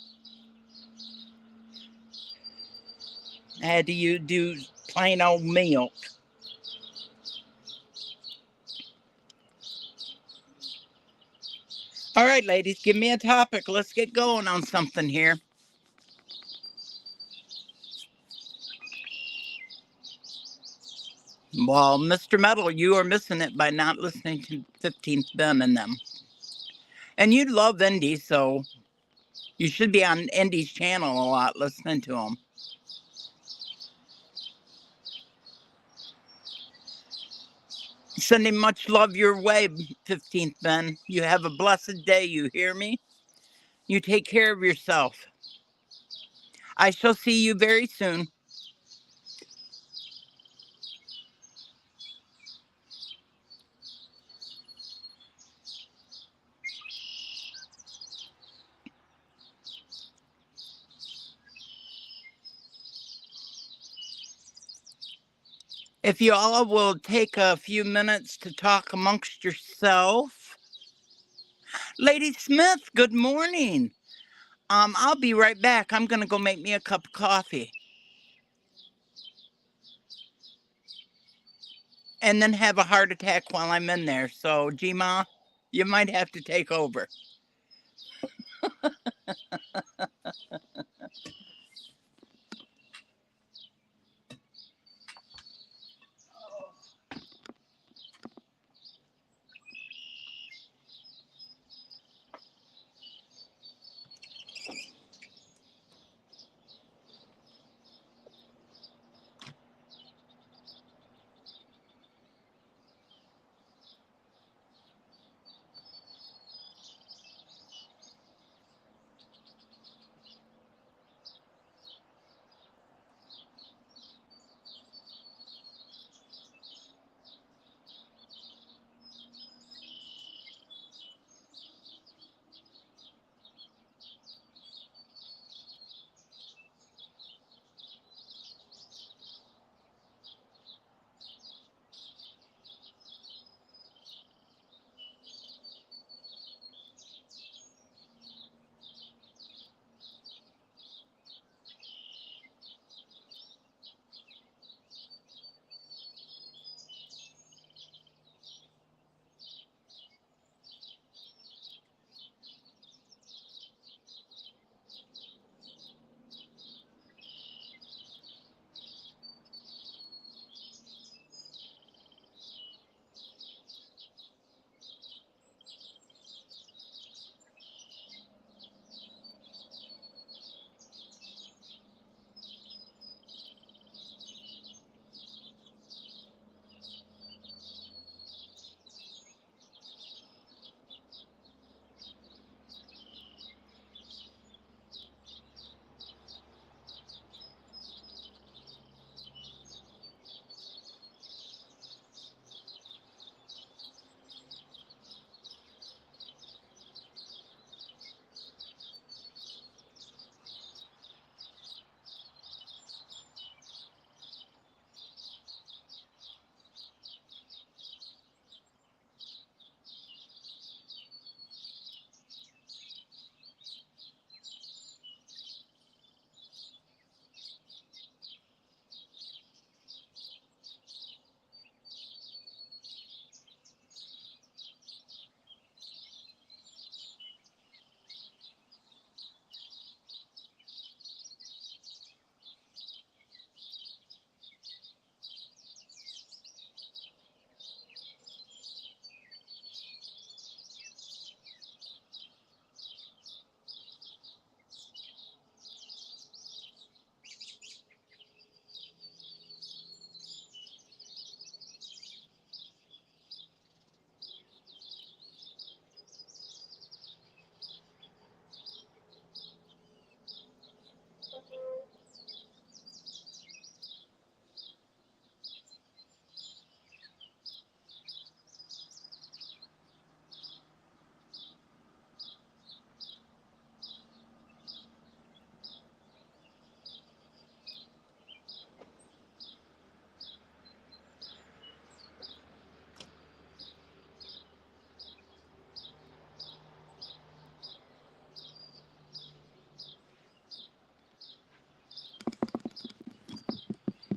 I had to do plain old milk. All right, ladies, give me a topic. Let's get going on something here. Well, Mr. Metal, you are missing it by not listening to 15th Ben and them. And you love Indy, so you should be on Indy's channel a lot listening to them. Sending much love your way, 15th Ben. You have a blessed day, you hear me? You take care of yourself. I shall see you very soon. If you all will take a few minutes to talk amongst yourself. Lady Smith, good morning. I'll be right back. I'm gonna go make me a cup of coffee. And then have a heart attack while I'm in there. So, G-Ma, you might have to take over.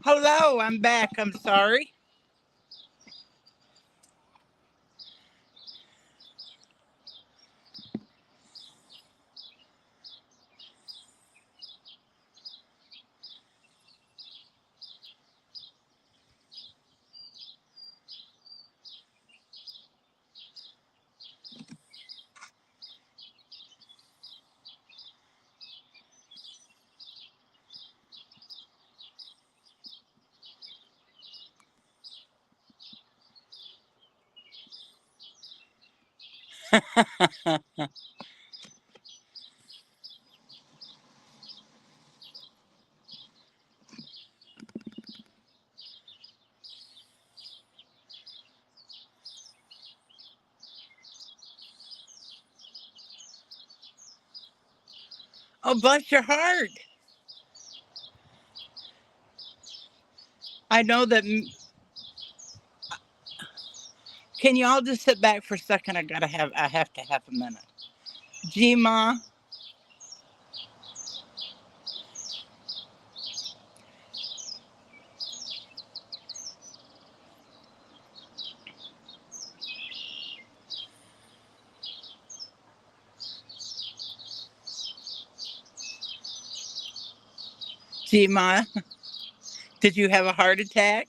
Hello, I'm back. I'm sorry. Oh, bless your heart. I know that. Can you all just sit back for a second? I have to have a minute. Gma, Gma, did you have a heart attack?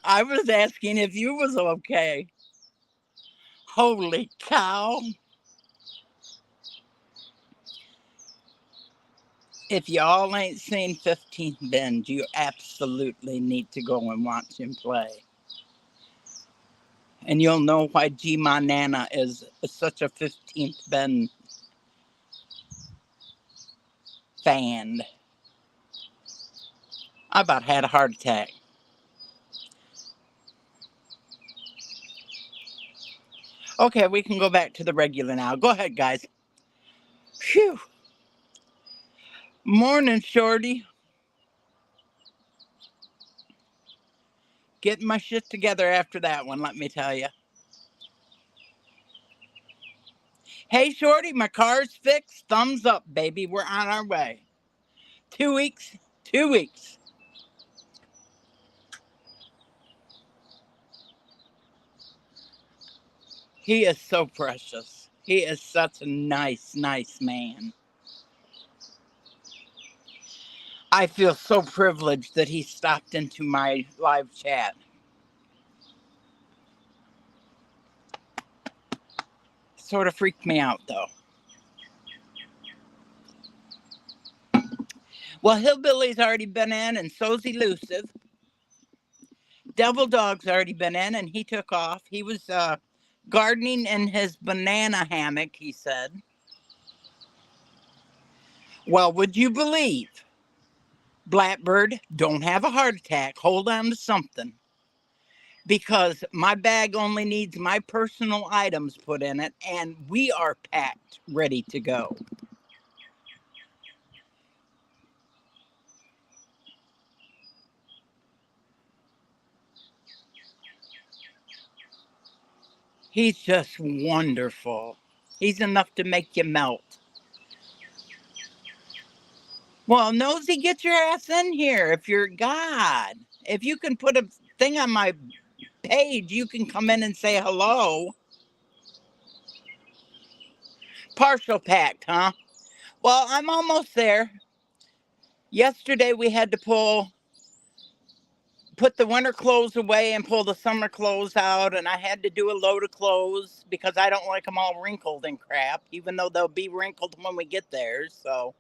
I was asking if you was okay. Holy cow. If y'all ain't seen 15th Bend, you absolutely need to go and watch him play. And you'll know why G My Nana is such a 15th Bend fan. I about had a heart attack. Okay, we can go back to the regular now. Go ahead, guys. Phew. Morning, Shorty. Getting my shit together after that one, let me tell you. Hey, Shorty, my car's fixed. Thumbs up, baby. We're on our way. 2 weeks. 2 weeks. He is so precious. He is such a nice, nice man. I feel so privileged that he stopped into my live chat. Sort of freaked me out, though. Well, Hillbilly's already been in, and so's Elusive. Devil Dog's already been in, and he took off. He was gardening in his banana hammock, he said. Well, would you believe? Blackbird, don't have a heart attack. Hold on to something. Because my bag only needs my personal items put in it, and we are packed, ready to go. He's just wonderful. He's enough to make you melt. Well, Nosy, get your ass in here if you're God. If you can put a thing on my page, you can come in and say hello. Partial packed, huh? Well, I'm almost there. Yesterday we had to put the winter clothes away and pull the summer clothes out, and I had to do a load of clothes because I don't like them all wrinkled and crap, even though they'll be wrinkled when we get there, so.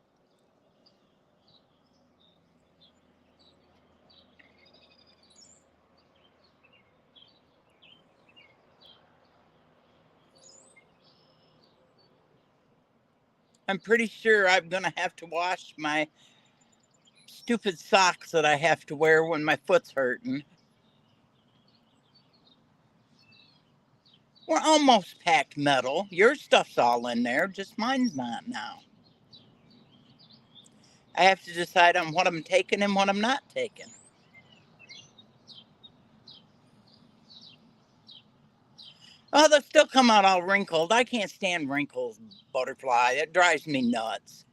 I'm pretty sure I'm going to have to wash my stupid socks that I have to wear when my foot's hurting. We're almost packed, Metal. Your stuff's all in there, just mine's not now. I have to decide on what I'm taking and what I'm not taking. Oh, they'll still come out all wrinkled. I can't stand wrinkles, butterfly. It drives me nuts.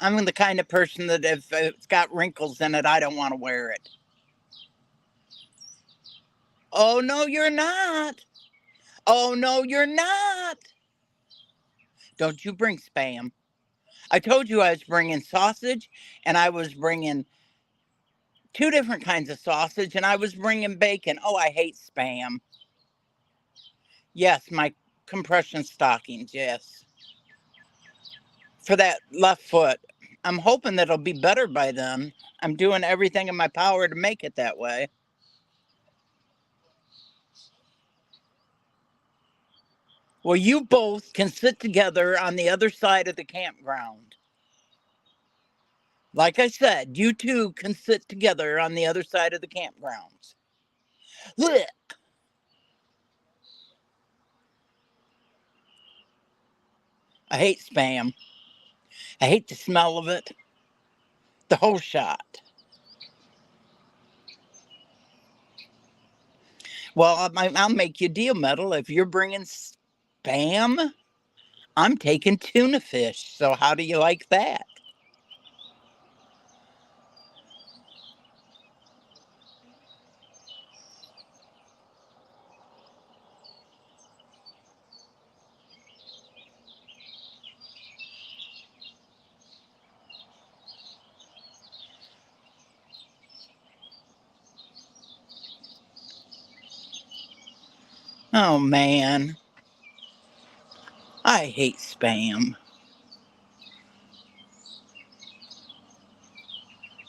I'm the kind of person that if it's got wrinkles in it, I don't want to wear it. Oh, no, you're not. Oh, no, you're not. Don't you bring spam. I told you I was bringing sausage, and I was bringing two different kinds of sausage, and I was bringing bacon. Oh, I hate spam. Yes, my compression stockings, yes. For that left foot. I'm hoping that it'll be better by then. I'm doing everything in my power to make it that way. Well, you both can sit together on the other side of the campground. Like I said, you two can sit together on the other side of the campgrounds. Blech. I hate spam. I hate the smell of it. The whole shot. Well, I'll make you a deal, Metal. If you're bringing spam, I'm taking tuna fish. So how do you like that? Oh, man. I hate spam.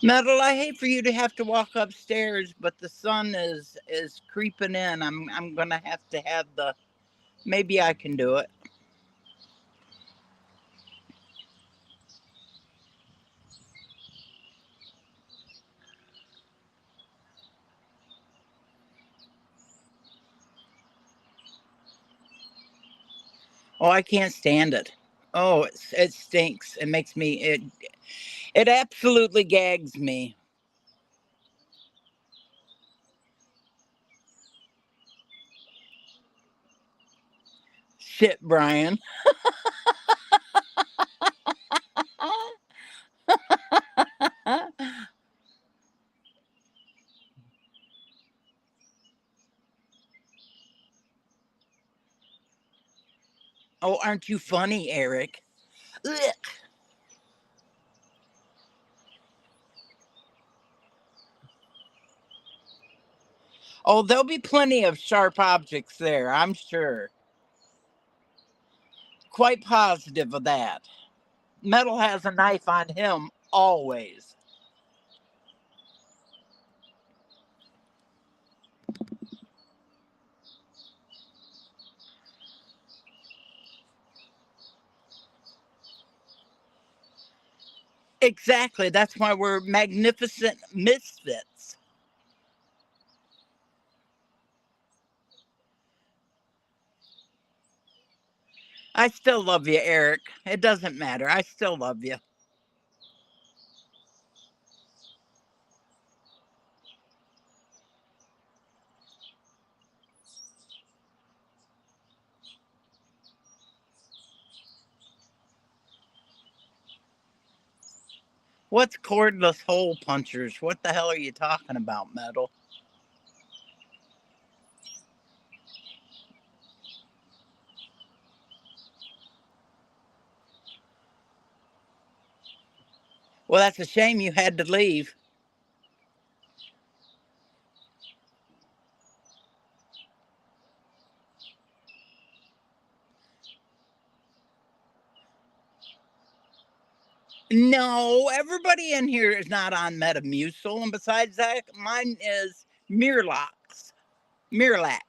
Metal, I hate for you to have to walk upstairs, but the sun is creeping in. I'm gonna have the maybe I can do it. Oh, I can't stand it. Oh, it stinks. It makes me it absolutely gags me. Shit, Brian. Oh, aren't you funny, Eric? Ugh. Oh, there'll be plenty of sharp objects there, I'm sure. Quite positive of that. Metal has a knife on him always. Exactly. That's why we're magnificent misfits. I still love you, Eric. It doesn't matter. I still love you. What's cordless hole punchers? What the hell are you talking about, Metal? Well, that's a shame you had to leave. No, everybody in here is not on Metamucil, and besides that, mine is Miralax. Miralax.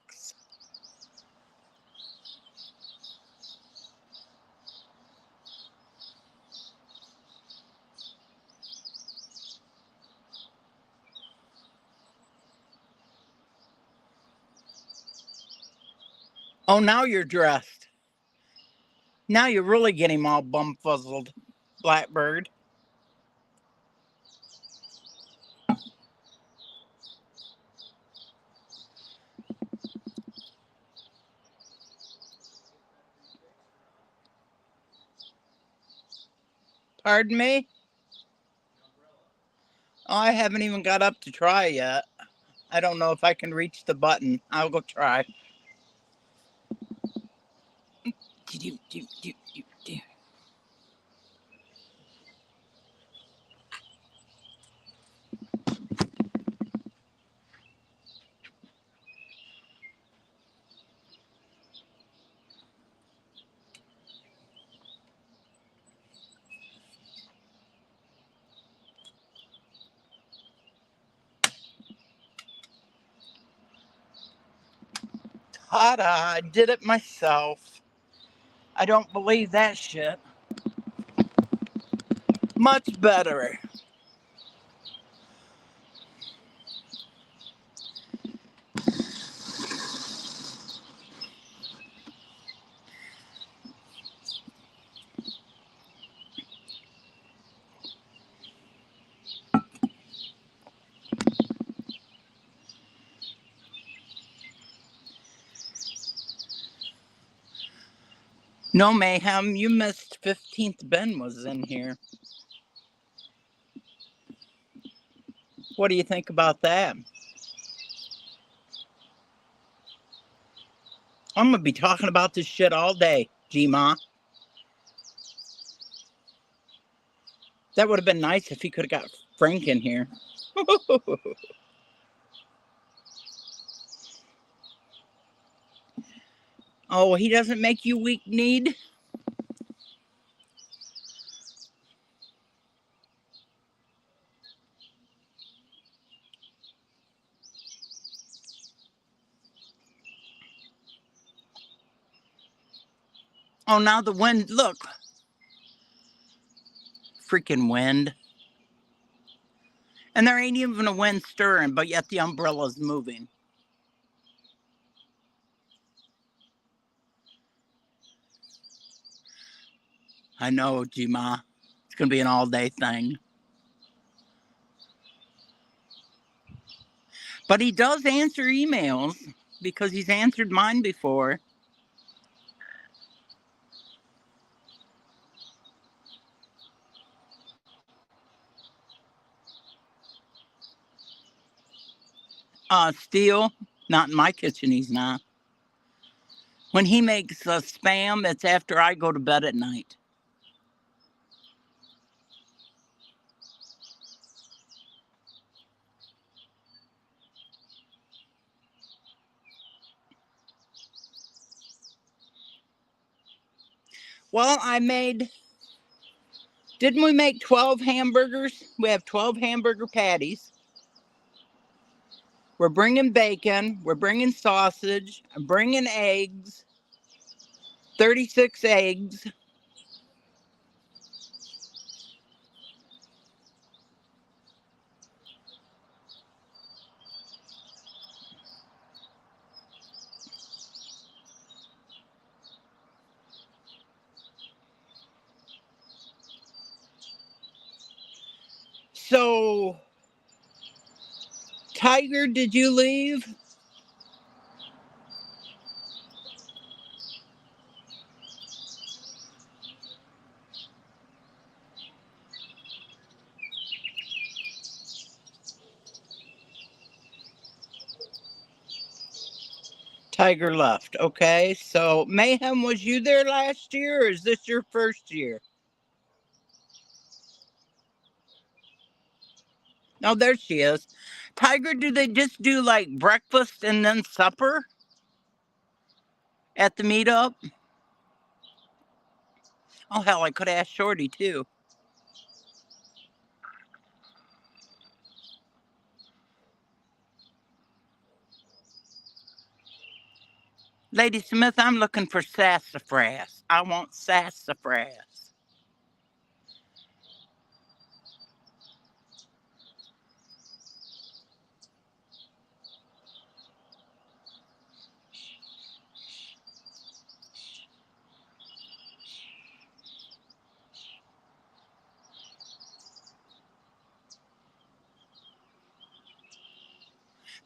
Oh, now you're dressed. Now you're really getting all bumfuzzled, Blackbird. Pardon me? Oh, I haven't even got up to try yet. I don't know if I can reach the button. I'll go try. Ta-da! I did it myself. I don't believe that shit. Much better. No, Mayhem, you missed 15th Ben was in here. What do you think about that? I'm going to be talking about this shit all day, G-Ma. That would have been nice if he could have got Frank in here. Oh, he doesn't make you weak-kneed? Oh, now the wind, look. Freaking wind. And there ain't even a wind stirring, but yet the umbrella's moving. I know, G-Ma. It's going to be an all-day thing. But he does answer emails because he's answered mine before. Steel, not in my kitchen, he's not. When he makes spam, it's after I go to bed at night. Well, didn't we make 12 hamburgers? We have 12 hamburger patties. We're bringing bacon. We're bringing sausage. I'm bringing eggs. 36 eggs. So, Tiger, did you leave? Tiger left. Okay, so Mayhem, was you there last year, or is this your first year? Oh, there she is. Tiger, do they just do like breakfast and then supper at the meetup? Oh, hell, I could ask Shorty too. Lady Smith, I'm looking for sassafras. I want sassafras.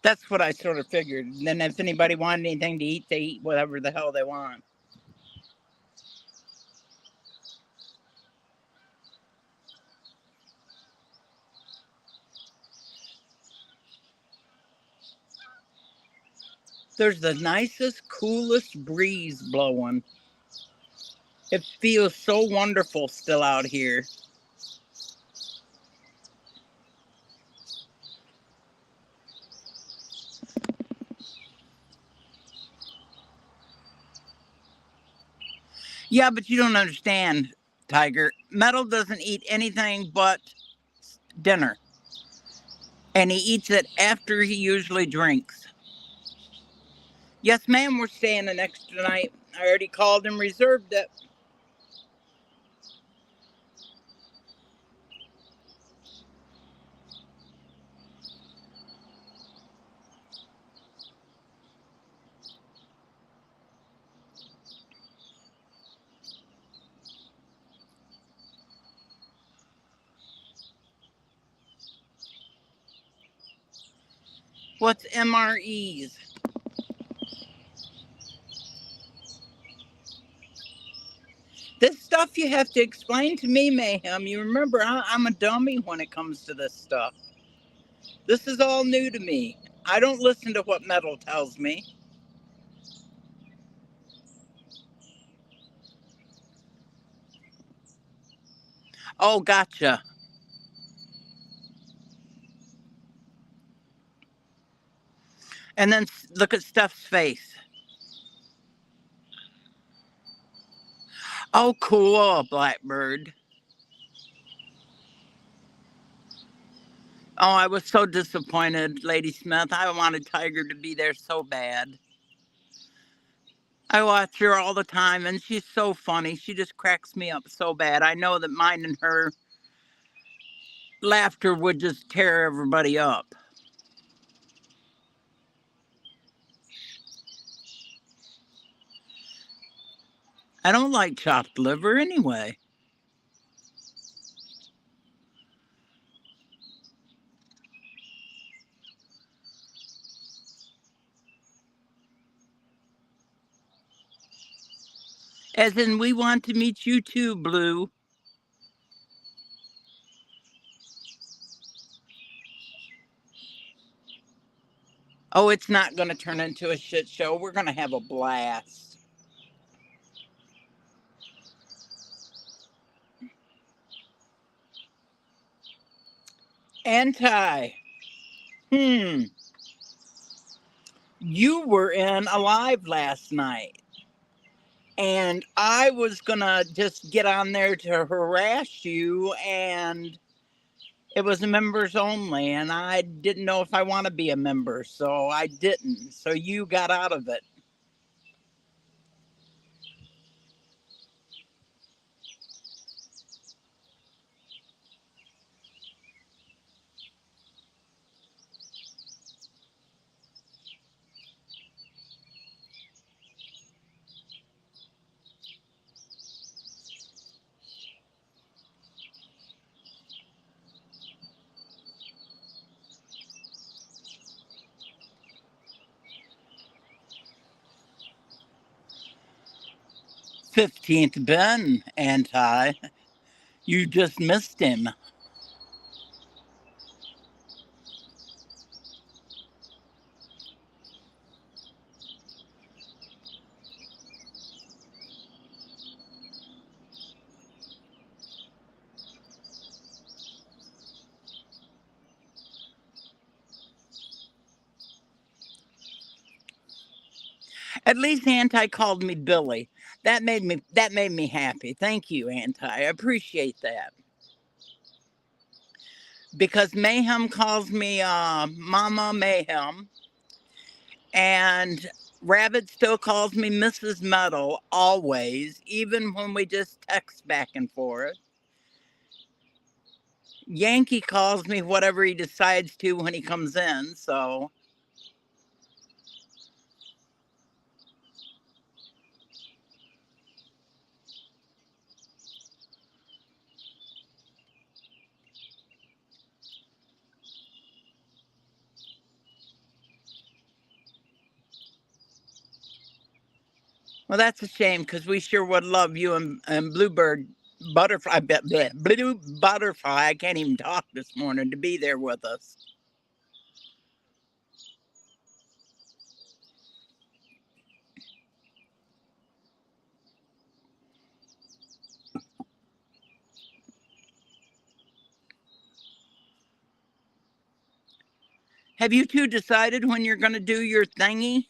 That's what I sort of figured. And then if anybody wanted anything to eat, they eat whatever the hell they want. There's the nicest, coolest breeze blowing. It feels so wonderful still out here. Yeah, but you don't understand, Tiger. Metal doesn't eat anything but dinner. And he eats it after he usually drinks. Yes, ma'am, we're staying an extra night. I already called and reserved it. What's MREs? This stuff you have to explain to me, Mayhem. You remember, I'm a dummy when it comes to this stuff. This is all new to me. I don't listen to what Metal tells me. Oh, gotcha. And then look at Steph's face. Oh, cool, Blackbird. Oh, I was so disappointed, Lady Smith. I wanted Tiger to be there so bad. I watch her all the time, and she's so funny. She just cracks me up so bad. I know that mine and her laughter would just tear everybody up. I don't like chopped liver anyway. As in, we want to meet you too, Blue. Oh, it's not going to turn into a shit show. We're going to have a blast. Anti. You were in Alive last night. And I was going to just get on there to harass you, and it was members only. And I didn't know if I want to be a member, so I didn't. So you got out of it. '15th Ben, Anti. You just missed him. At least Anti called me Billy. That made me happy. Thank you, Anti. I appreciate that. Because Mayhem calls me Mama Mayhem, and Rabbit still calls me Mrs.Metal always, even when we just text back and forth. Yankee calls me whatever he decides to when he comes in, so well, that's a shame because we sure would love you and Bluebird Butterfly, Blue Butterfly. I can't even talk this morning to be there with us. Have you two decided when you're going to do your thingy?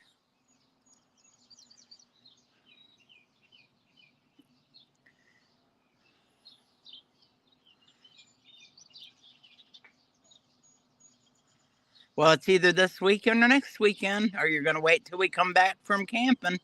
Well, it's either this weekend or next weekend, or you're going to wait till we come back from camping.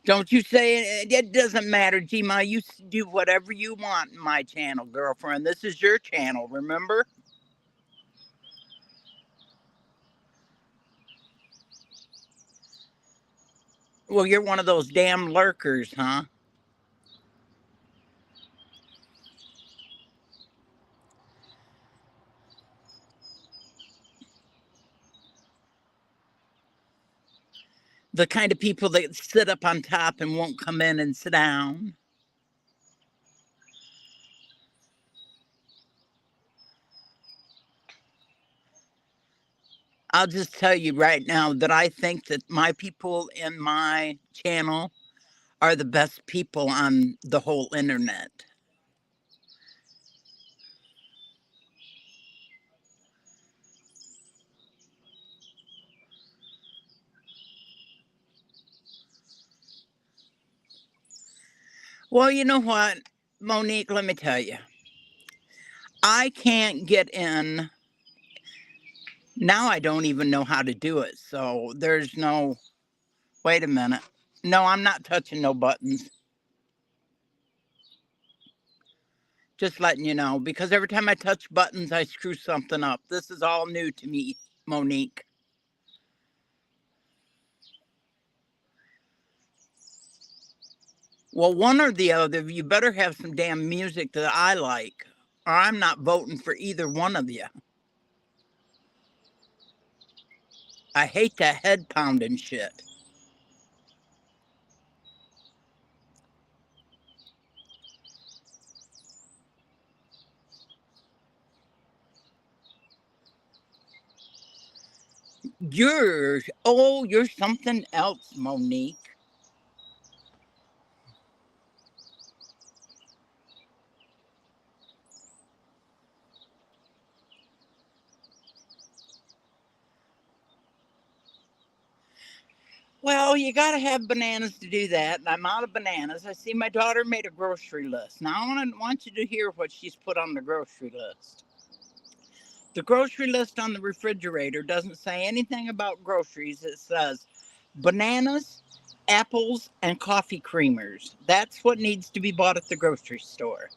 Don't you say it doesn't matter, Gma. You do whatever you want in my channel, girlfriend. This is your channel, remember? Well, you're one of those damn lurkers, huh? The kind of people that sit up on top and won't come in and sit down. I'll just tell you right now that I think that my people in my channel are the best people on the whole internet. Well, you know what, Monique, let me tell you. I can't get in. Now I don't even know how to do it. So there's no, wait a minute. No, I'm not touching no buttons. Just letting you know, because every time I touch buttons, I screw something up. This is all new to me, Monique. Well, one or the other, you better have some damn music that I like, or I'm not voting for either one of you. I hate that head pounding shit. You're something else, Monique. Well, you got to have bananas to do that, and I'm out of bananas. I see my daughter made a grocery list. Now, I want you to hear what she's put on the grocery list. The grocery list on the refrigerator doesn't say anything about groceries. It says bananas, apples, and coffee creamers. That's what needs to be bought at the grocery store.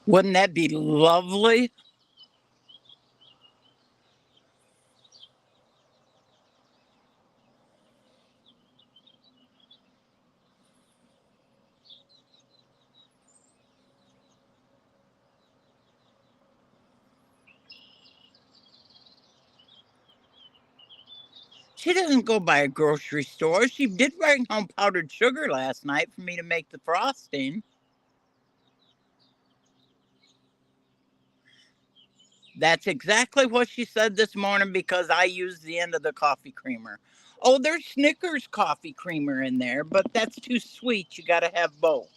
Wouldn't that be lovely? She doesn't go by a grocery store. She did bring home powdered sugar last night for me to make the frosting. That's exactly what she said this morning because I used the end of the coffee creamer. Oh, there's Snickers coffee creamer in there, but that's too sweet. You got to have both.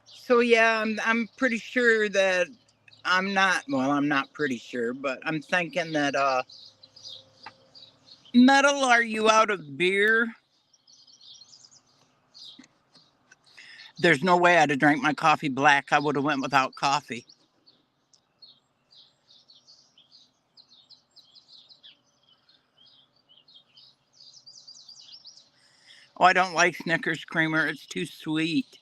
So yeah, I'm pretty sure that I'm not. Well, I'm not pretty sure, but I'm thinking that Metal, are you out of beer? There's no way I'd have drank my coffee black. I would have went without coffee. Oh, I don't like Snickers creamer. It's too sweet.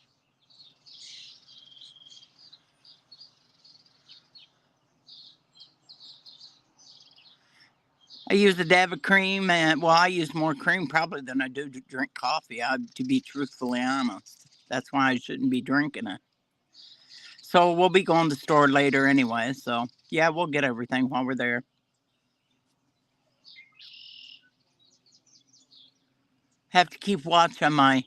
I use a dab of cream, and well, I use more cream probably than I do to drink coffee. To be truthfully honest, that's why I shouldn't be drinking it. So we'll be going to the store later anyway. So yeah, we'll get everything while we're there. Have to keep watch on my.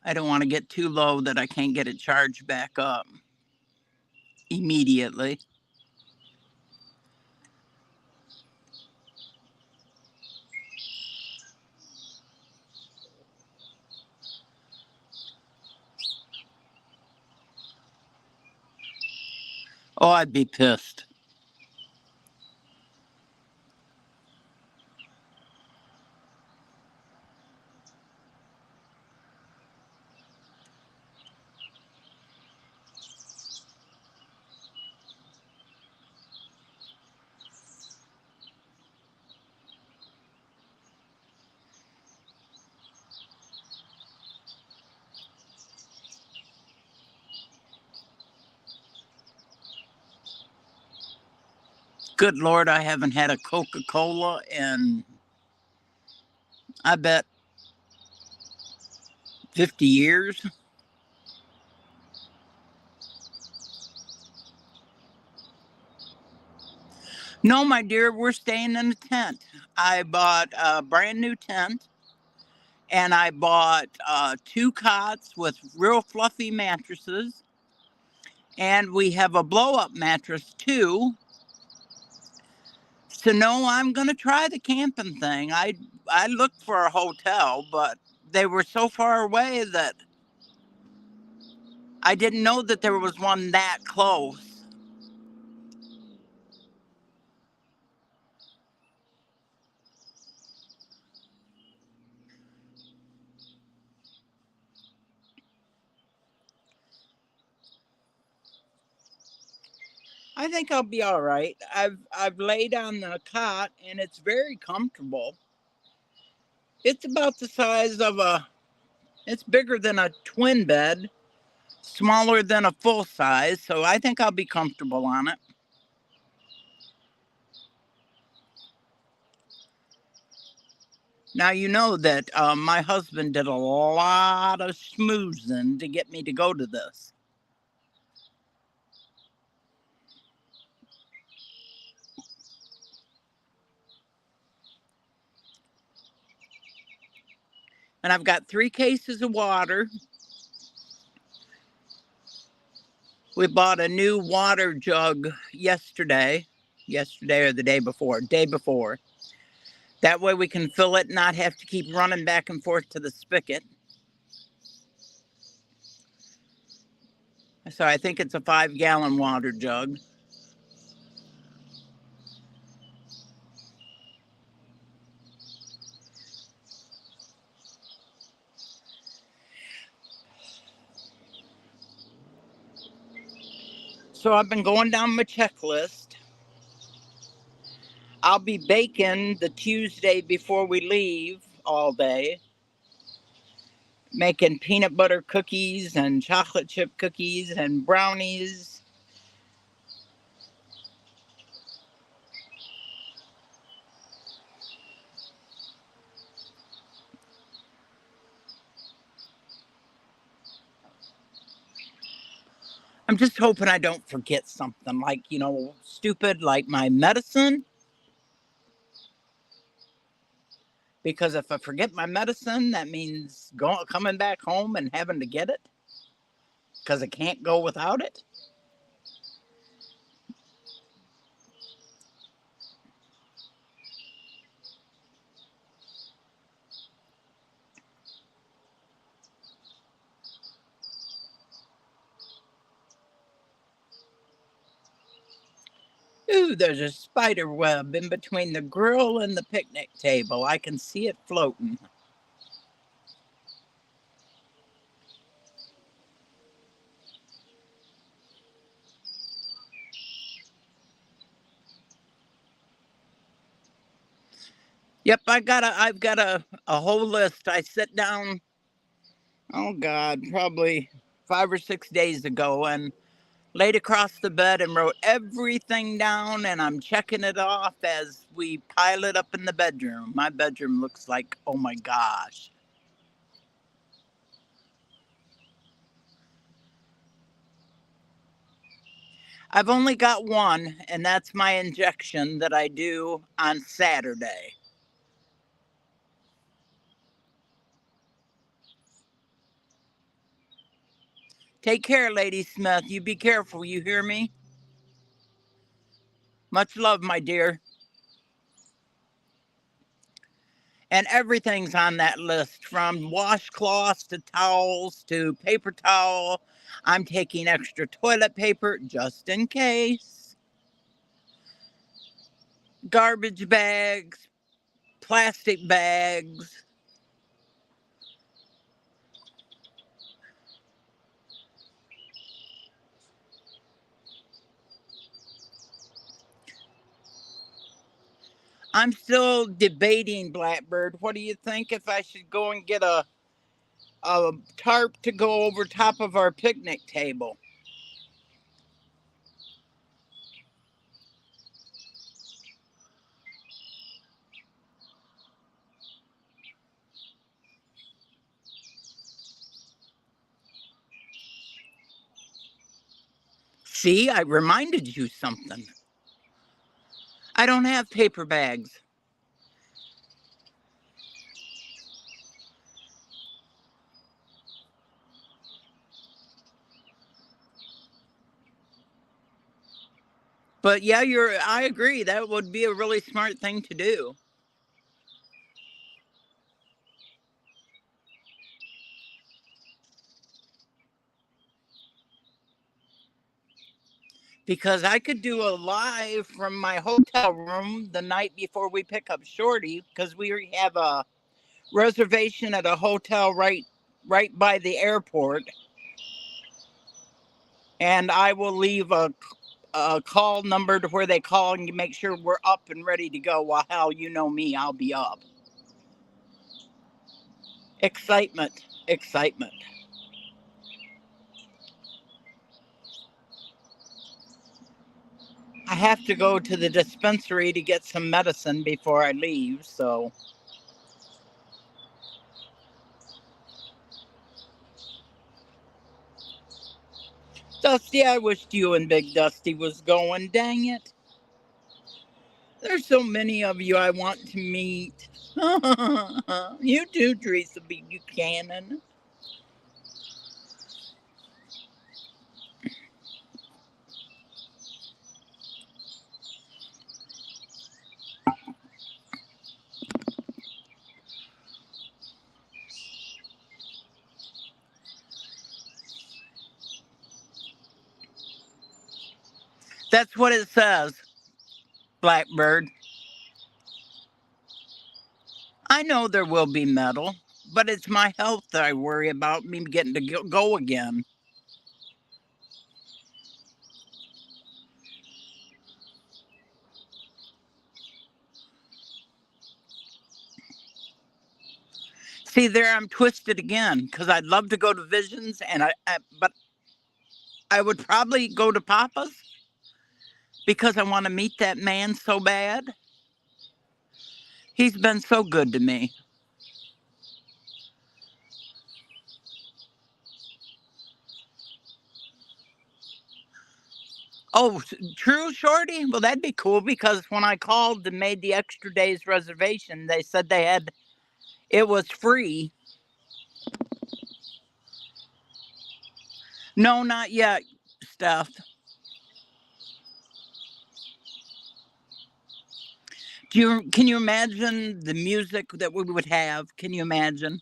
I don't want to get too low that I can't get it charged back up immediately. Oh, I'd be pissed. Good Lord, I haven't had a Coca-Cola in, I bet, 50 years. No, my dear, we're staying in a tent. I bought a brand new tent and I bought 2 cots with real fluffy mattresses. And we have a blow-up mattress too. So no, I'm gonna try the camping thing. I looked for a hotel, but they were so far away that I didn't know that there was one that close. I think I'll be all right. I've laid on the cot and it's very comfortable. It's about the size of it's bigger than a twin bed, smaller than a full size, so I think I'll be comfortable on it. Now, you know that my husband did a lot of schmoozing to get me to go to this. And I've got 3 cases of water. We bought a new water jug yesterday or the day before. That way we can fill it and not have to keep running back and forth to the spigot. So I think it's a 5-gallon water jug. So I've been going down my checklist. I'll be baking the Tuesday before we leave all day, making peanut butter cookies and chocolate chip cookies and brownies. I'm just hoping I don't forget something like, stupid like my medicine. Because if I forget my medicine, that means coming back home and having to get it because I can't go without it. Ooh, there's a spider web in between the grill and the picnic table. I can see it floating. Yep, I've got a whole list. I sit down, oh God, probably 5 or 6 days ago and laid across the bed and wrote everything down, and I'm checking it off as we pile it up in the bedroom. My bedroom looks like, oh my gosh. I've only got one, and that's my injection that I do on Saturday. Take care, Lady Smith. You be careful, you hear me? Much love, my dear. And everything's on that list, from washcloths to towels to paper towel. I'm taking extra toilet paper just in case. Garbage bags, plastic bags. I'm still debating, Blackbird. What do you think if I should go and get a tarp to go over top of our picnic table? See, I reminded you something. I don't have paper bags. But yeah, I agree. That would be a really smart thing to do. Because I could do a live from my hotel room the night before we pick up Shorty, because we have a reservation at a hotel right by the airport, and I will leave a call number to where they call and make sure we're up and ready to go. Well, hell, you know me, I'll be up. Excitement, excitement. I have to go to the dispensary to get some medicine before I leave, so. Dusty, I wished you and Big Dusty was going, dang it. There's so many of you I want to meet. You too, Teresa B. Buchanan. That's what it says, Blackbird. I know there will be metal, but it's my health that I worry about, me getting to go again. See, there I'm twisted again, because I'd love to go to Visions, but I would probably go to Papa's because I want to meet that man so bad. He's been so good to me. Oh, true, Shorty? Well, that'd be cool, because when I called and made the extra day's reservation, they said it was free. No, not yet, Steph. Can you imagine the music that we would have? Can you imagine?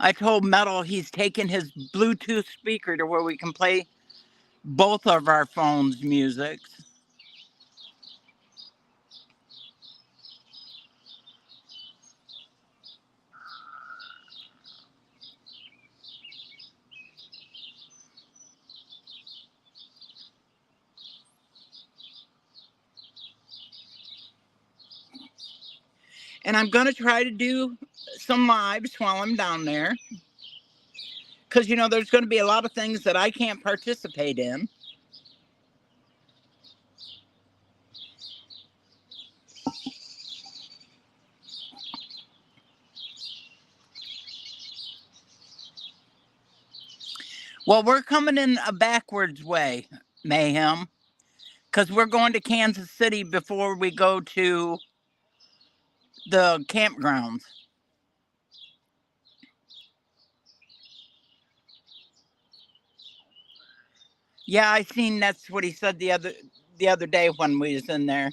I told Metal he's taken his Bluetooth speaker to where we can play both of our phones' music. And I'm going to try to do some lives while I'm down there. Because, you know, there's going to be a lot of things that I can't participate in. Well, we're coming in a backwards way, Mayhem. Because we're going to Kansas City before we go to the campgrounds. Yeah, I seen that's what he said the other day when we was in there.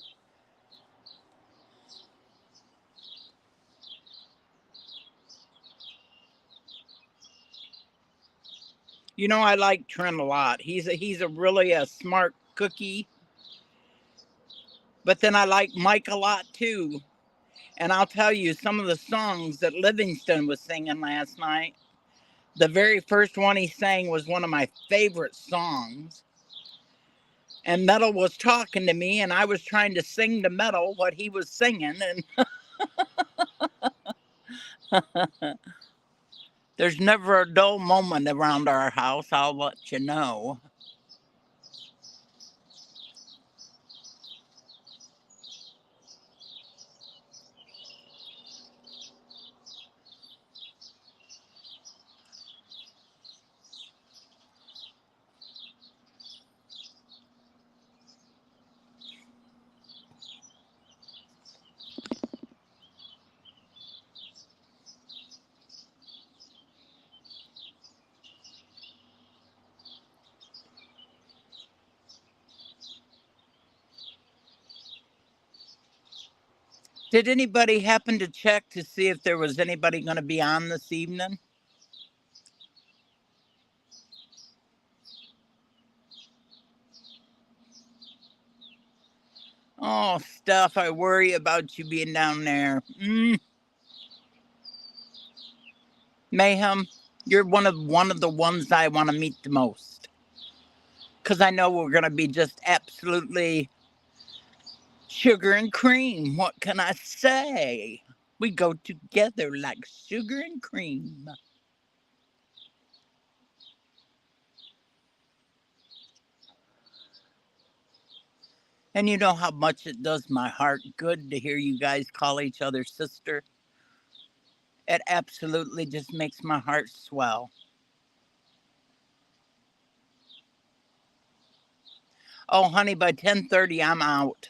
You know, I like Trent a lot. He's a really a smart cookie. But then I like Mike a lot too. And I'll tell you, some of the songs that Livingston was singing last night, the very first one he sang was one of my favorite songs. And Metal was talking to me, and I was trying to sing to Metal what he was singing. And there's never a dull moment around our house, I'll let you know. Did anybody happen to check to see if there was anybody going to be on this evening? Oh, Steph, I worry about you being down there. Mayhem, you're one of the ones I want to meet the most. Because I know we're going to be just absolutely sugar and cream. What can I say? We go together like sugar and cream. And you know how much it does my heart good to hear you guys call each other sister. It absolutely just makes my heart swell. Oh, honey, by 10:30, I'm out.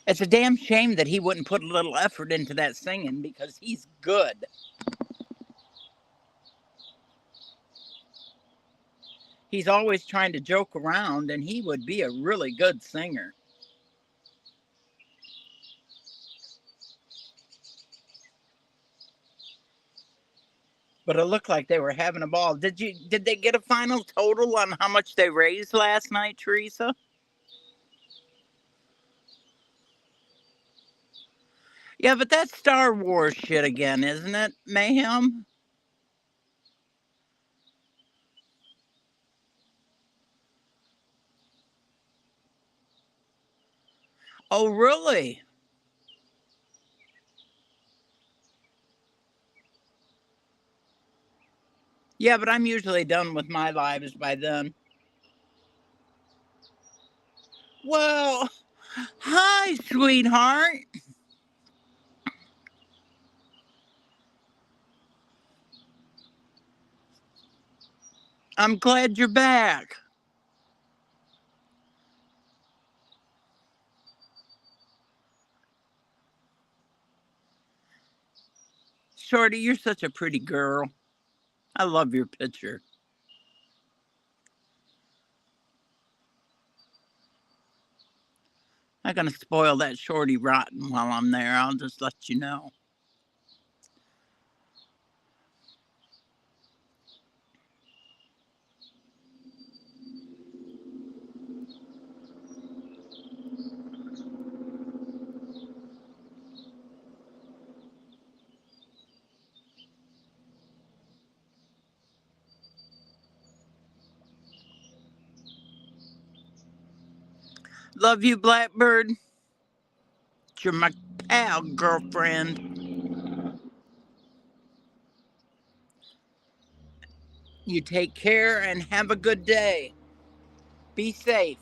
It's a damn shame that he wouldn't put a little effort into that singing because he's good. He's always trying to joke around, and he would be a really good singer. But it looked like they were having a ball. Did they get a final total on how much they raised last night, Teresa? Yeah, but that's Star Wars shit again, isn't it, Mayhem? Oh, really? Yeah, but I'm usually done with my lives by then. Well, hi, sweetheart. I'm glad you're back. Shorty, you're such a pretty girl. I love your picture. I'm gonna spoil that Shorty rotten while I'm there. I'll just let you know. Love you, Blackbird. You're my pal, girlfriend. You take care and have a good day. Be safe.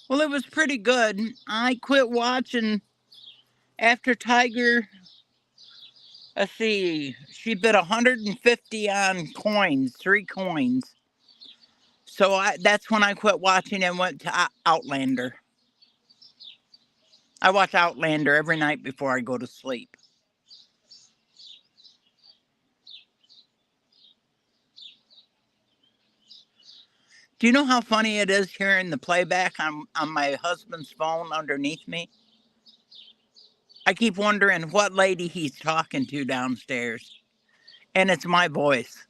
Well, it was pretty good. I quit watching after Tiger. Let's see. She bid 150 on coins, 3 coins. So that's when I quit watching and went to Outlander. I watch Outlander every night before I go to sleep. Do you know how funny it is hearing the playback on my husband's phone underneath me? I keep wondering what lady he's talking to downstairs. And it's my voice.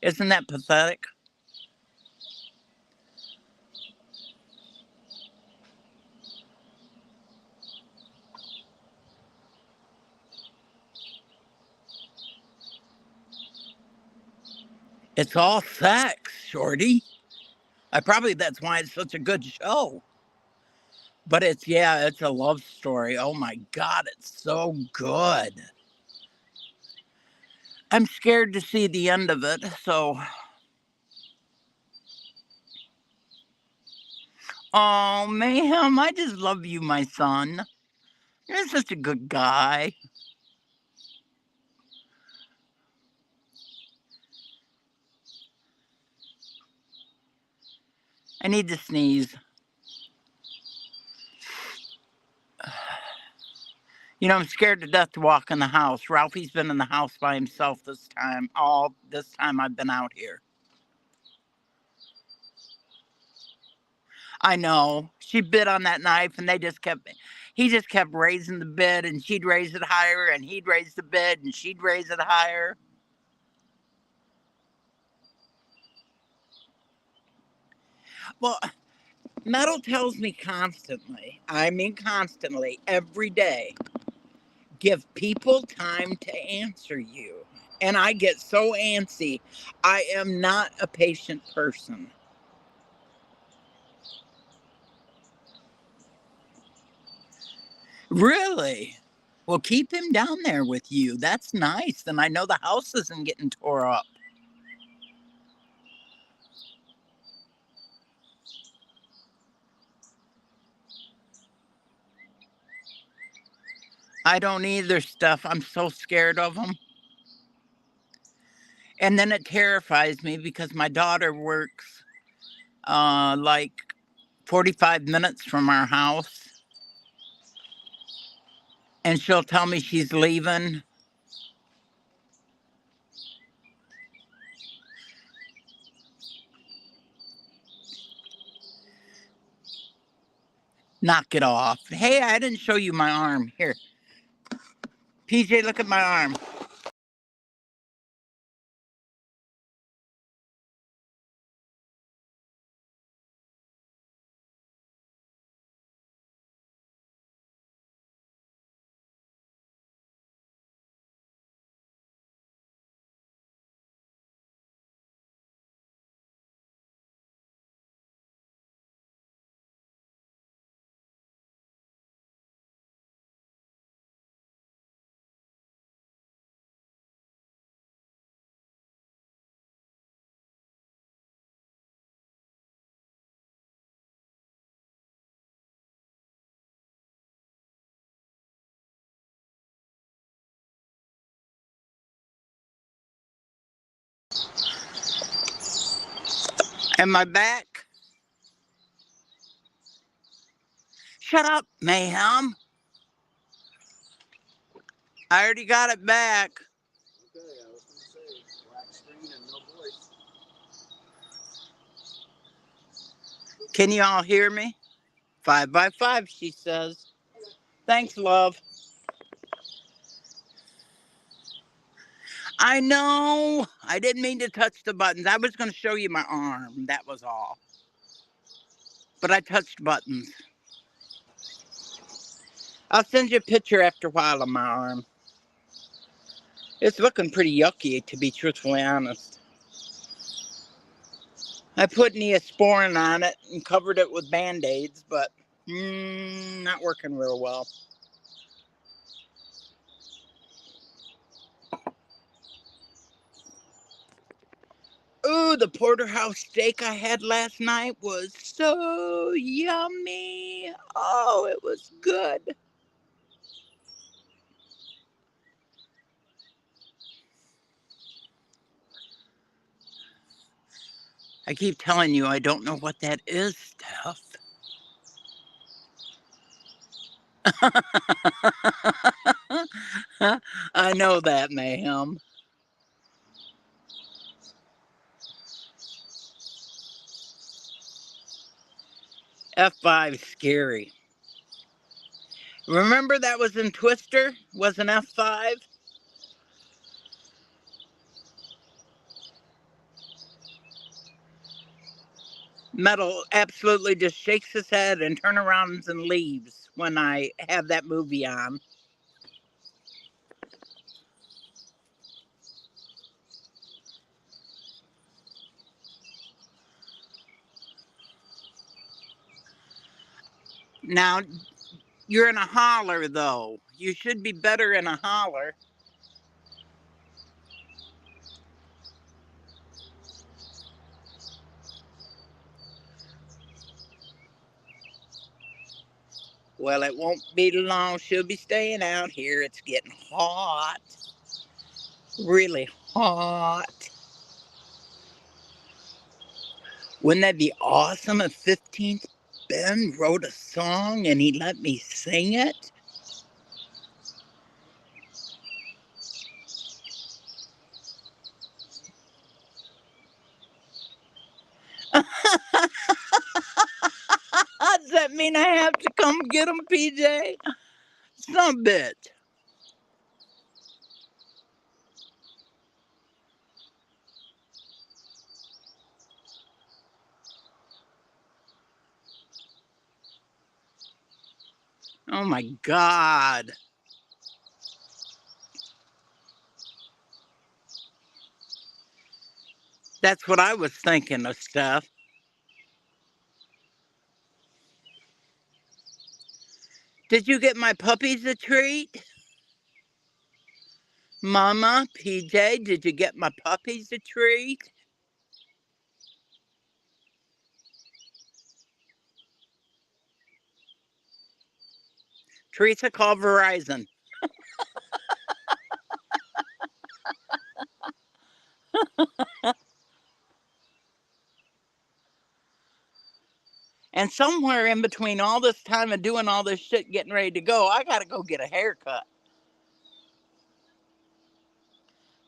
Isn't that pathetic? It's all sex, Shorty. That's why it's such a good show. But it's a love story. Oh my God, it's so good. I'm scared to see the end of it, so. Oh, Mayhem, I just love you, my son. You're such a good guy. I need to sneeze. You know, I'm scared to death to walk in the house. Ralphie's been in the house by himself this time. All this time I've been out here. I know. She bit on that knife and he just kept raising the bid and she'd raise it higher and he'd raise the bid and she'd raise it higher. Well, Metal tells me constantly, every day, give people time to answer you. And I get so antsy. I am not a patient person. Really? Well, keep him down there with you. That's nice. And I know the house isn't getting tore up. I don't either, Steph. I'm so scared of them. And then it terrifies me because my daughter works like 45 minutes from our house. And she'll tell me she's leaving. Knock it off. Hey, I didn't show you my arm. Here. PJ, look at my arm. Am I back? Shut up, Mayhem. I already got it back. Okay, I was going to say, black screen and no voice. Can you all hear me? 5 by 5, she says. Thanks, love. I know. I didn't mean to touch the buttons. I was going to show you my arm. That was all. But I touched buttons. I'll send you a picture after a while of my arm. It's looking pretty yucky, to be truthfully honest. I put Neosporin on it and covered it with Band-Aids, but not working real well. Ooh, the porterhouse steak I had last night was so yummy. Oh, it was good. I keep telling you I don't know what that is, Steph. I know that, Mayhem. F5 scary. Remember that was in Twister? Was an F5? Metal absolutely just shakes his head and turns around and leaves when I have that movie on. Now, you're in a holler, though. You should be better in a holler. Well, it won't be long. She'll be staying out here. It's getting hot. Really hot. Wouldn't that be awesome if 15th Ben wrote a song and he let me sing it? Does that mean I have to come get him, PJ? Some bit. Oh my God. That's what I was thinking of, Steph. Did you get my puppies a treat? Mama, PJ, did you get my puppies a treat? Teresa, call Verizon. And somewhere in between all this time of doing all this shit, getting ready to go, I gotta go get a haircut.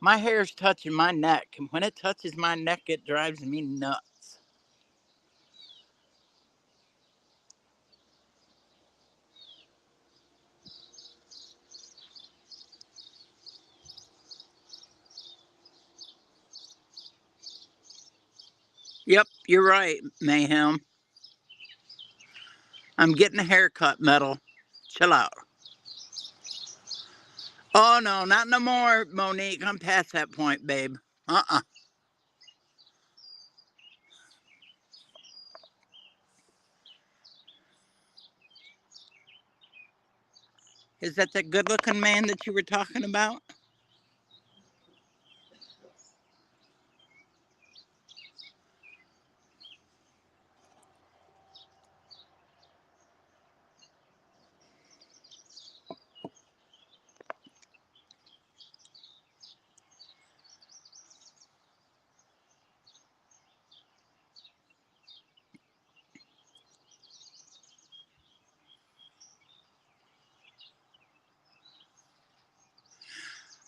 My hair's touching my neck, and when it touches my neck, it drives me nuts. Yep, you're right, Mayhem. I'm getting a haircut, Metal. Chill out. Oh no, not no more, Monique. I'm past that point, babe. Uh-uh. Is that the good-looking man that you were talking about?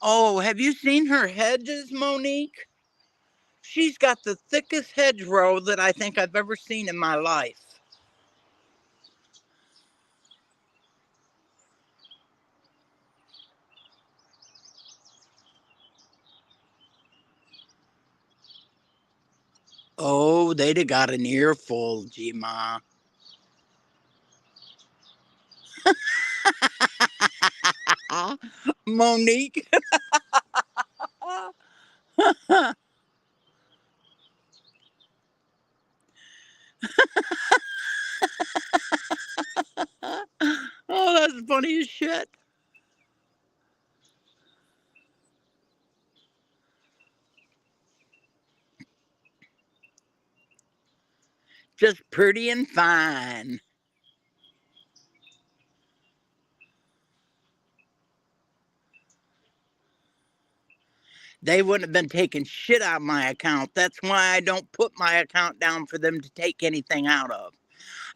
Oh, have you seen her hedges, Monique? She's got the thickest hedgerow that I think I've ever seen in my life. Oh, they'd have got an earful, G-Ma. Monique. Oh, that's funny as shit. Just pretty and fine. They wouldn't have been taking shit out of my account. That's why I don't put my account down for them to take anything out of.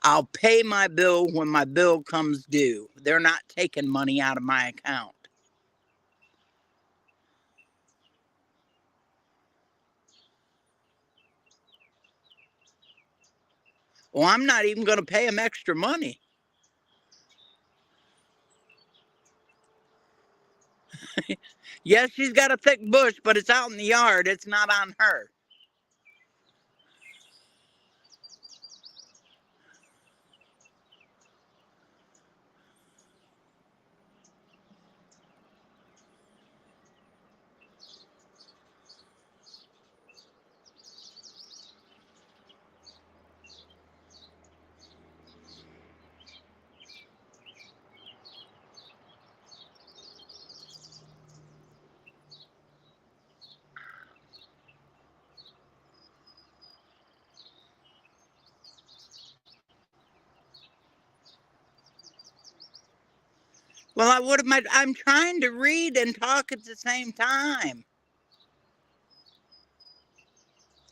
I'll pay my bill when my bill comes due. They're not taking money out of my account. Well, I'm not even going to pay them extra money. Yes, she's got a thick bush, but it's out in the yard. It's not on her. Well, I would have. I'm trying to read and talk at the same time.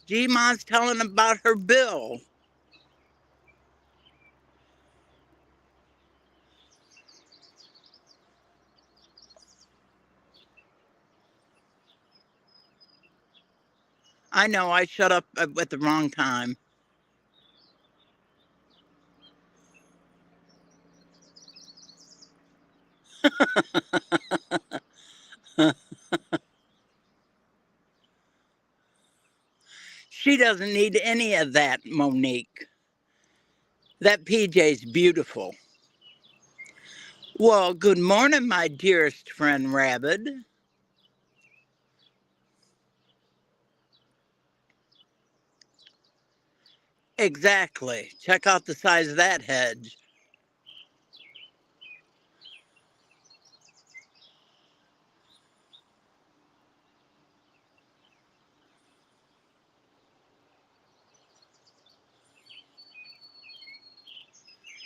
G-Ma's telling about her bill. I know I shut up at the wrong time. She doesn't need any of that, Monique. That PJ's beautiful. Well, good morning, my dearest friend Rabbit. Exactly. Check out the size of that hedge.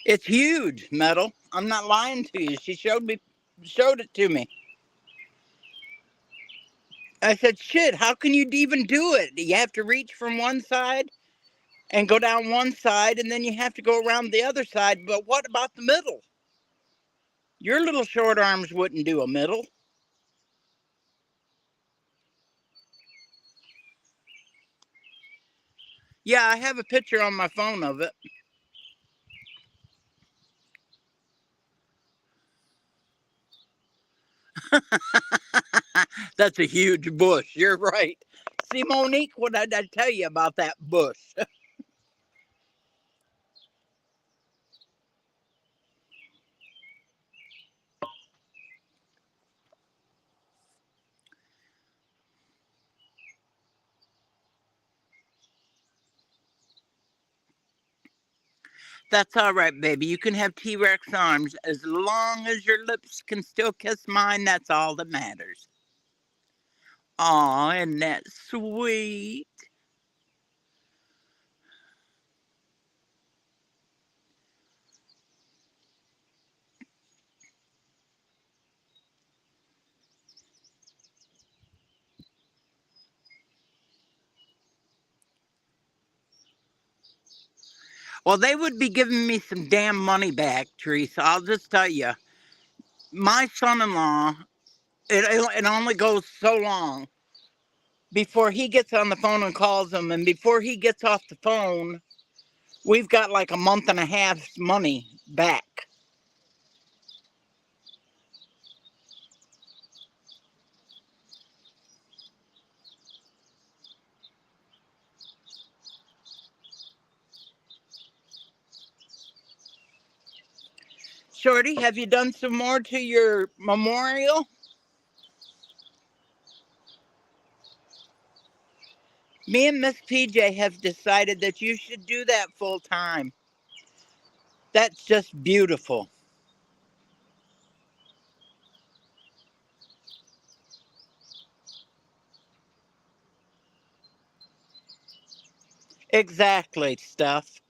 It's huge, Metal. I'm not lying to you. She showed it to me. I said, shit, how can you even do it? You have to reach from one side and go down one side, and then you have to go around the other side. But what about the middle? Your little short arms wouldn't do a middle. Yeah, I have a picture on my phone of it. That's a huge bush. You're right. See, Monique, what did I tell you about that bush? That's all right, baby. You can have T-Rex arms. As long as your lips can still kiss mine, that's all that matters. Aw, isn't that sweet? Well, they would be giving me some damn money back, Teresa. I'll just tell you. My son-in-law It only goes so long before he gets on the phone and calls him, and before he gets off the phone, we've got like a month and a half's money back. Shorty, have you done some more to your memorial? Me and Miss PJ have decided that you should do that full time. That's just beautiful. Exactly, Steph.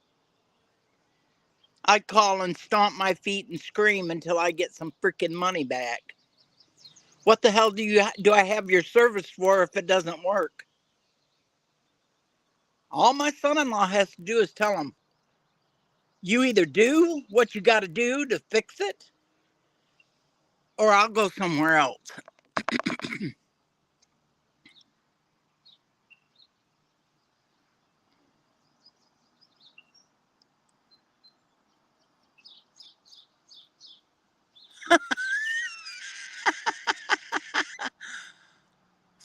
I'd call and stomp my feet and scream until I get some freaking money back. What the hell do I have your service for if it doesn't work? All my son-in-law has to do is tell him, you either do what you got to do to fix it, or I'll go somewhere else.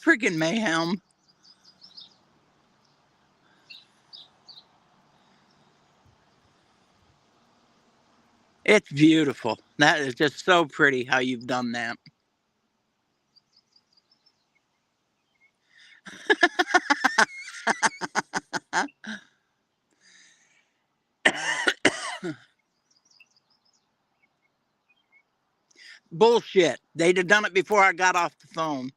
Freaking mayhem. It's beautiful. That is just so pretty how you've done that. Bullshit. They'd have done it before I got off the phone.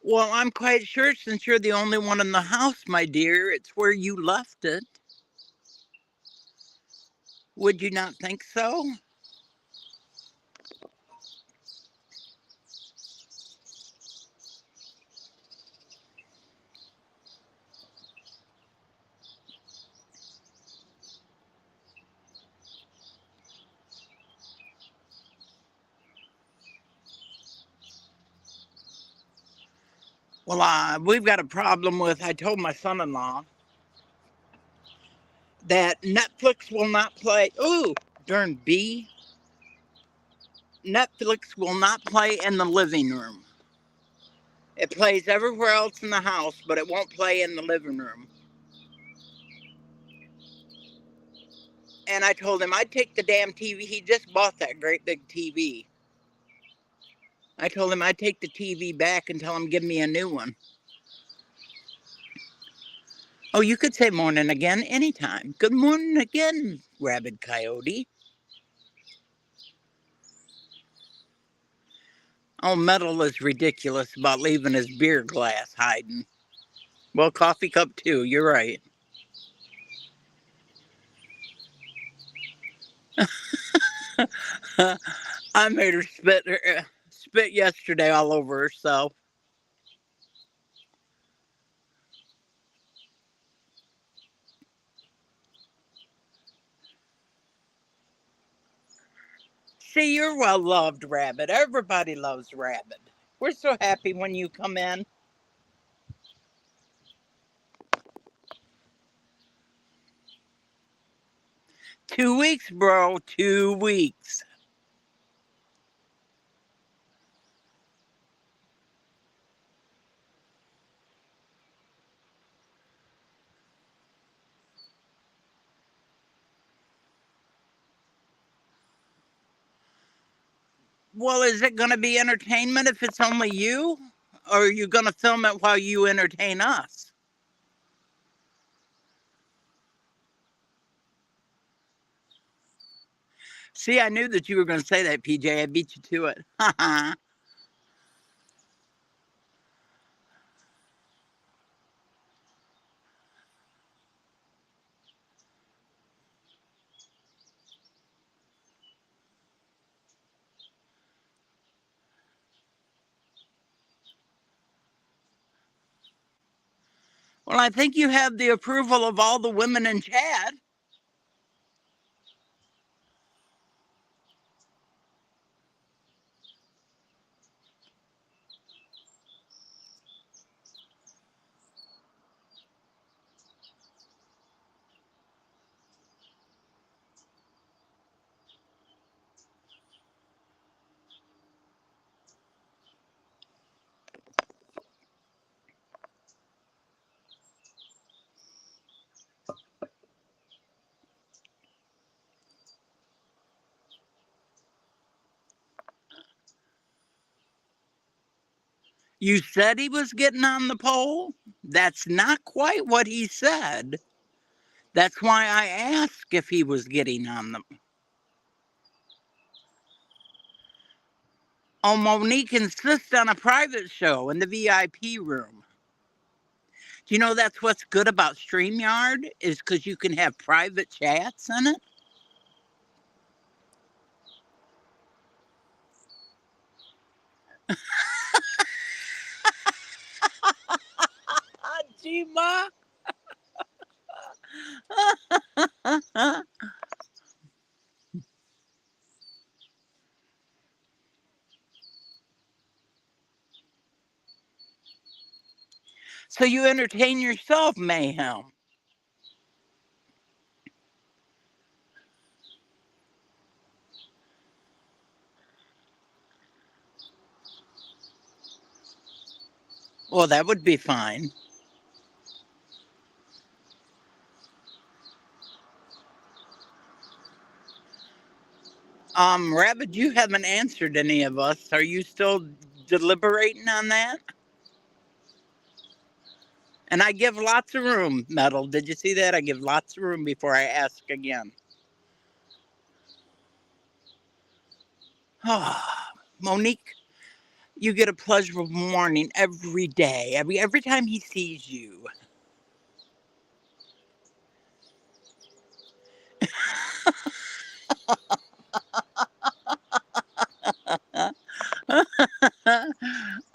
Well, I'm quite sure since you're the only one in the house, my dear, it's where you left it. Would you not think so? Well, we've got a problem with, I told my son-in-law that Netflix will not play. Ooh, darn bee. Netflix will not play in the living room. It plays everywhere else in the house, but it won't play in the living room. And I told him I'd take the damn TV. He just bought that great big TV. I told him I'd take the TV back and tell him give me a new one. Oh, you could say morning again anytime. Good morning again, Rabid Coyote. Oh, Metal is ridiculous about leaving his beer glass hiding. Well, coffee cup too, you're right. I made her spit yesterday all over herself. See, you're well loved, Rabbit. Everybody loves Rabbit. We're so happy when you come in. 2 weeks, bro. 2 weeks. Well, is it going to be entertainment if it's only you? Or are you going to film it while you entertain us? See, I knew that you were going to say that, PJ. I beat you to it. Well, I think you have the approval of all the women in chat. You said he was getting on the pole? That's not quite what he said. That's why I asked if he was getting on them. Oh, Monique insists on a private show in the VIP room. Do you know that's what's good about StreamYard? Is because you can have private chats in it? Jima. So you entertain yourself, Mayhem. Well, that would be fine. Rabbit, you haven't answered any of us. Are you still deliberating on that? And I give lots of room, Metal. Did you see that? I give lots of room before I ask again. Monique, you get a pleasurable morning every day. Every time he sees you.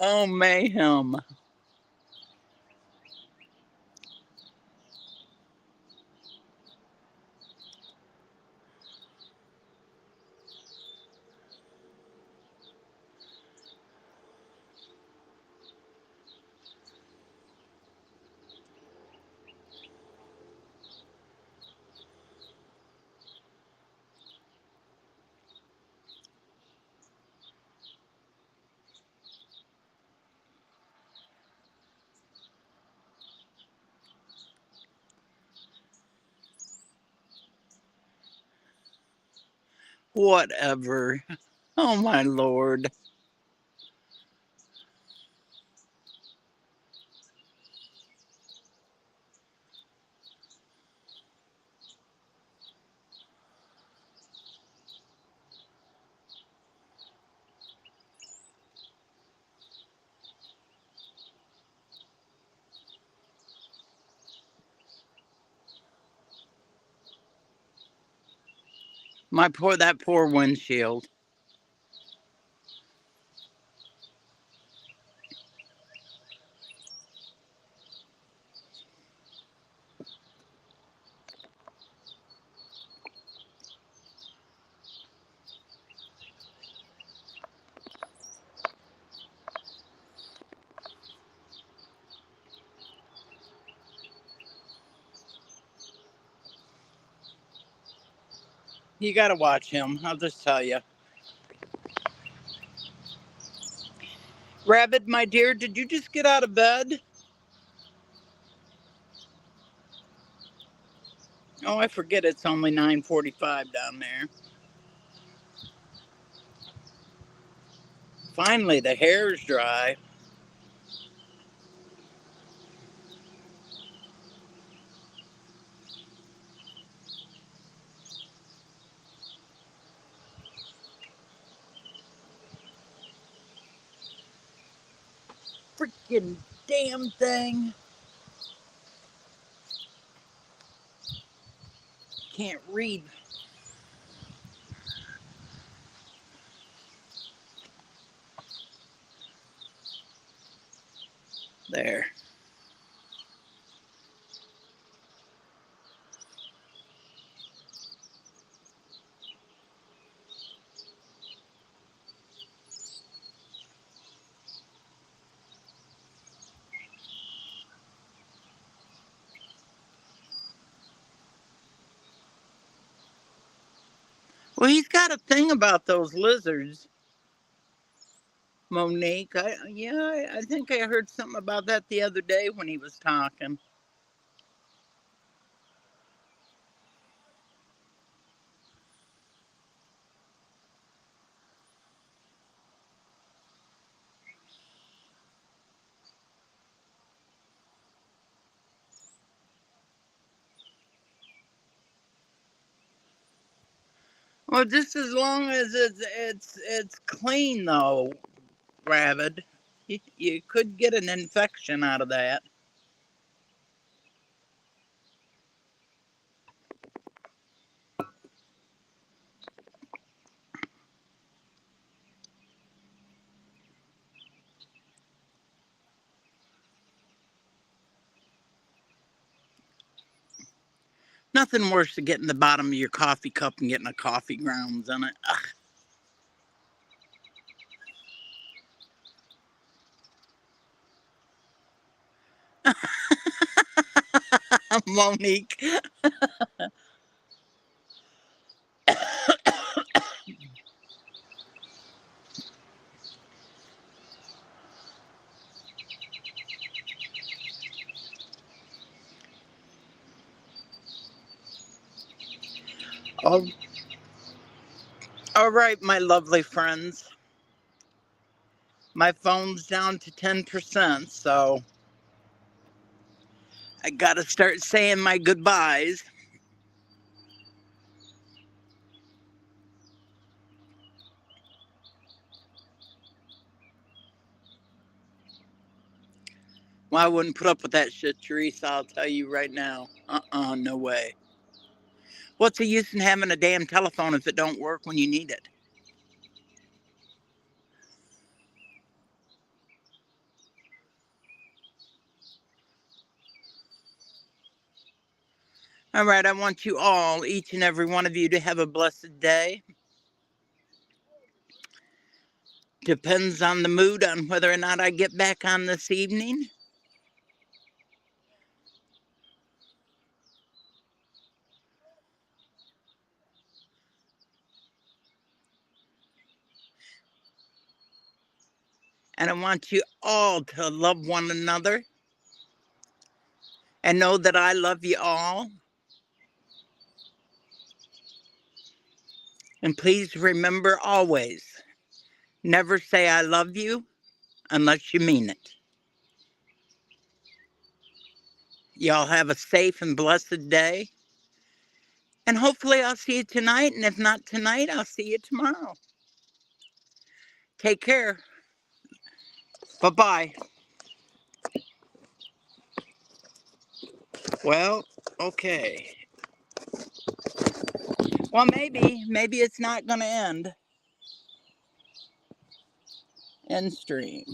Oh, Mayhem. Whatever. Oh, my Lord. That poor windshield. You gotta watch him. I'll just tell you. Rabbit, my dear, did you just get out of bed? Oh, I forget it's only 9:45 down there. Finally, the hair's dry. Freaking damn thing. Can't read. There. Well, he's got a thing about those lizards, Monique. I think I heard something about that the other day when he was talking. Well, just as long as it's clean though, Rabbit. You could get an infection out of that. Nothing worse than getting the bottom of your coffee cup and getting a coffee grounds in it. Ugh, Monique. Oh, all right, my lovely friends. My phone's down to 10%, so I gotta start saying my goodbyes. Well, I wouldn't put up with that shit, Teresa, I'll tell you right now. No way. What's the use in having a damn telephone if it don't work when you need it? All right, I want you all, each and every one of you, to have a blessed day. Depends on the mood on whether or not I get back on this evening. And I want you all to love one another and know that I love you all. And please remember always, never say I love you unless you mean it. Y'all have a safe and blessed day. And hopefully I'll see you tonight. And if not tonight, I'll see you tomorrow. Take care. Bye-bye. Well, okay. Well, maybe it's not going to end stream.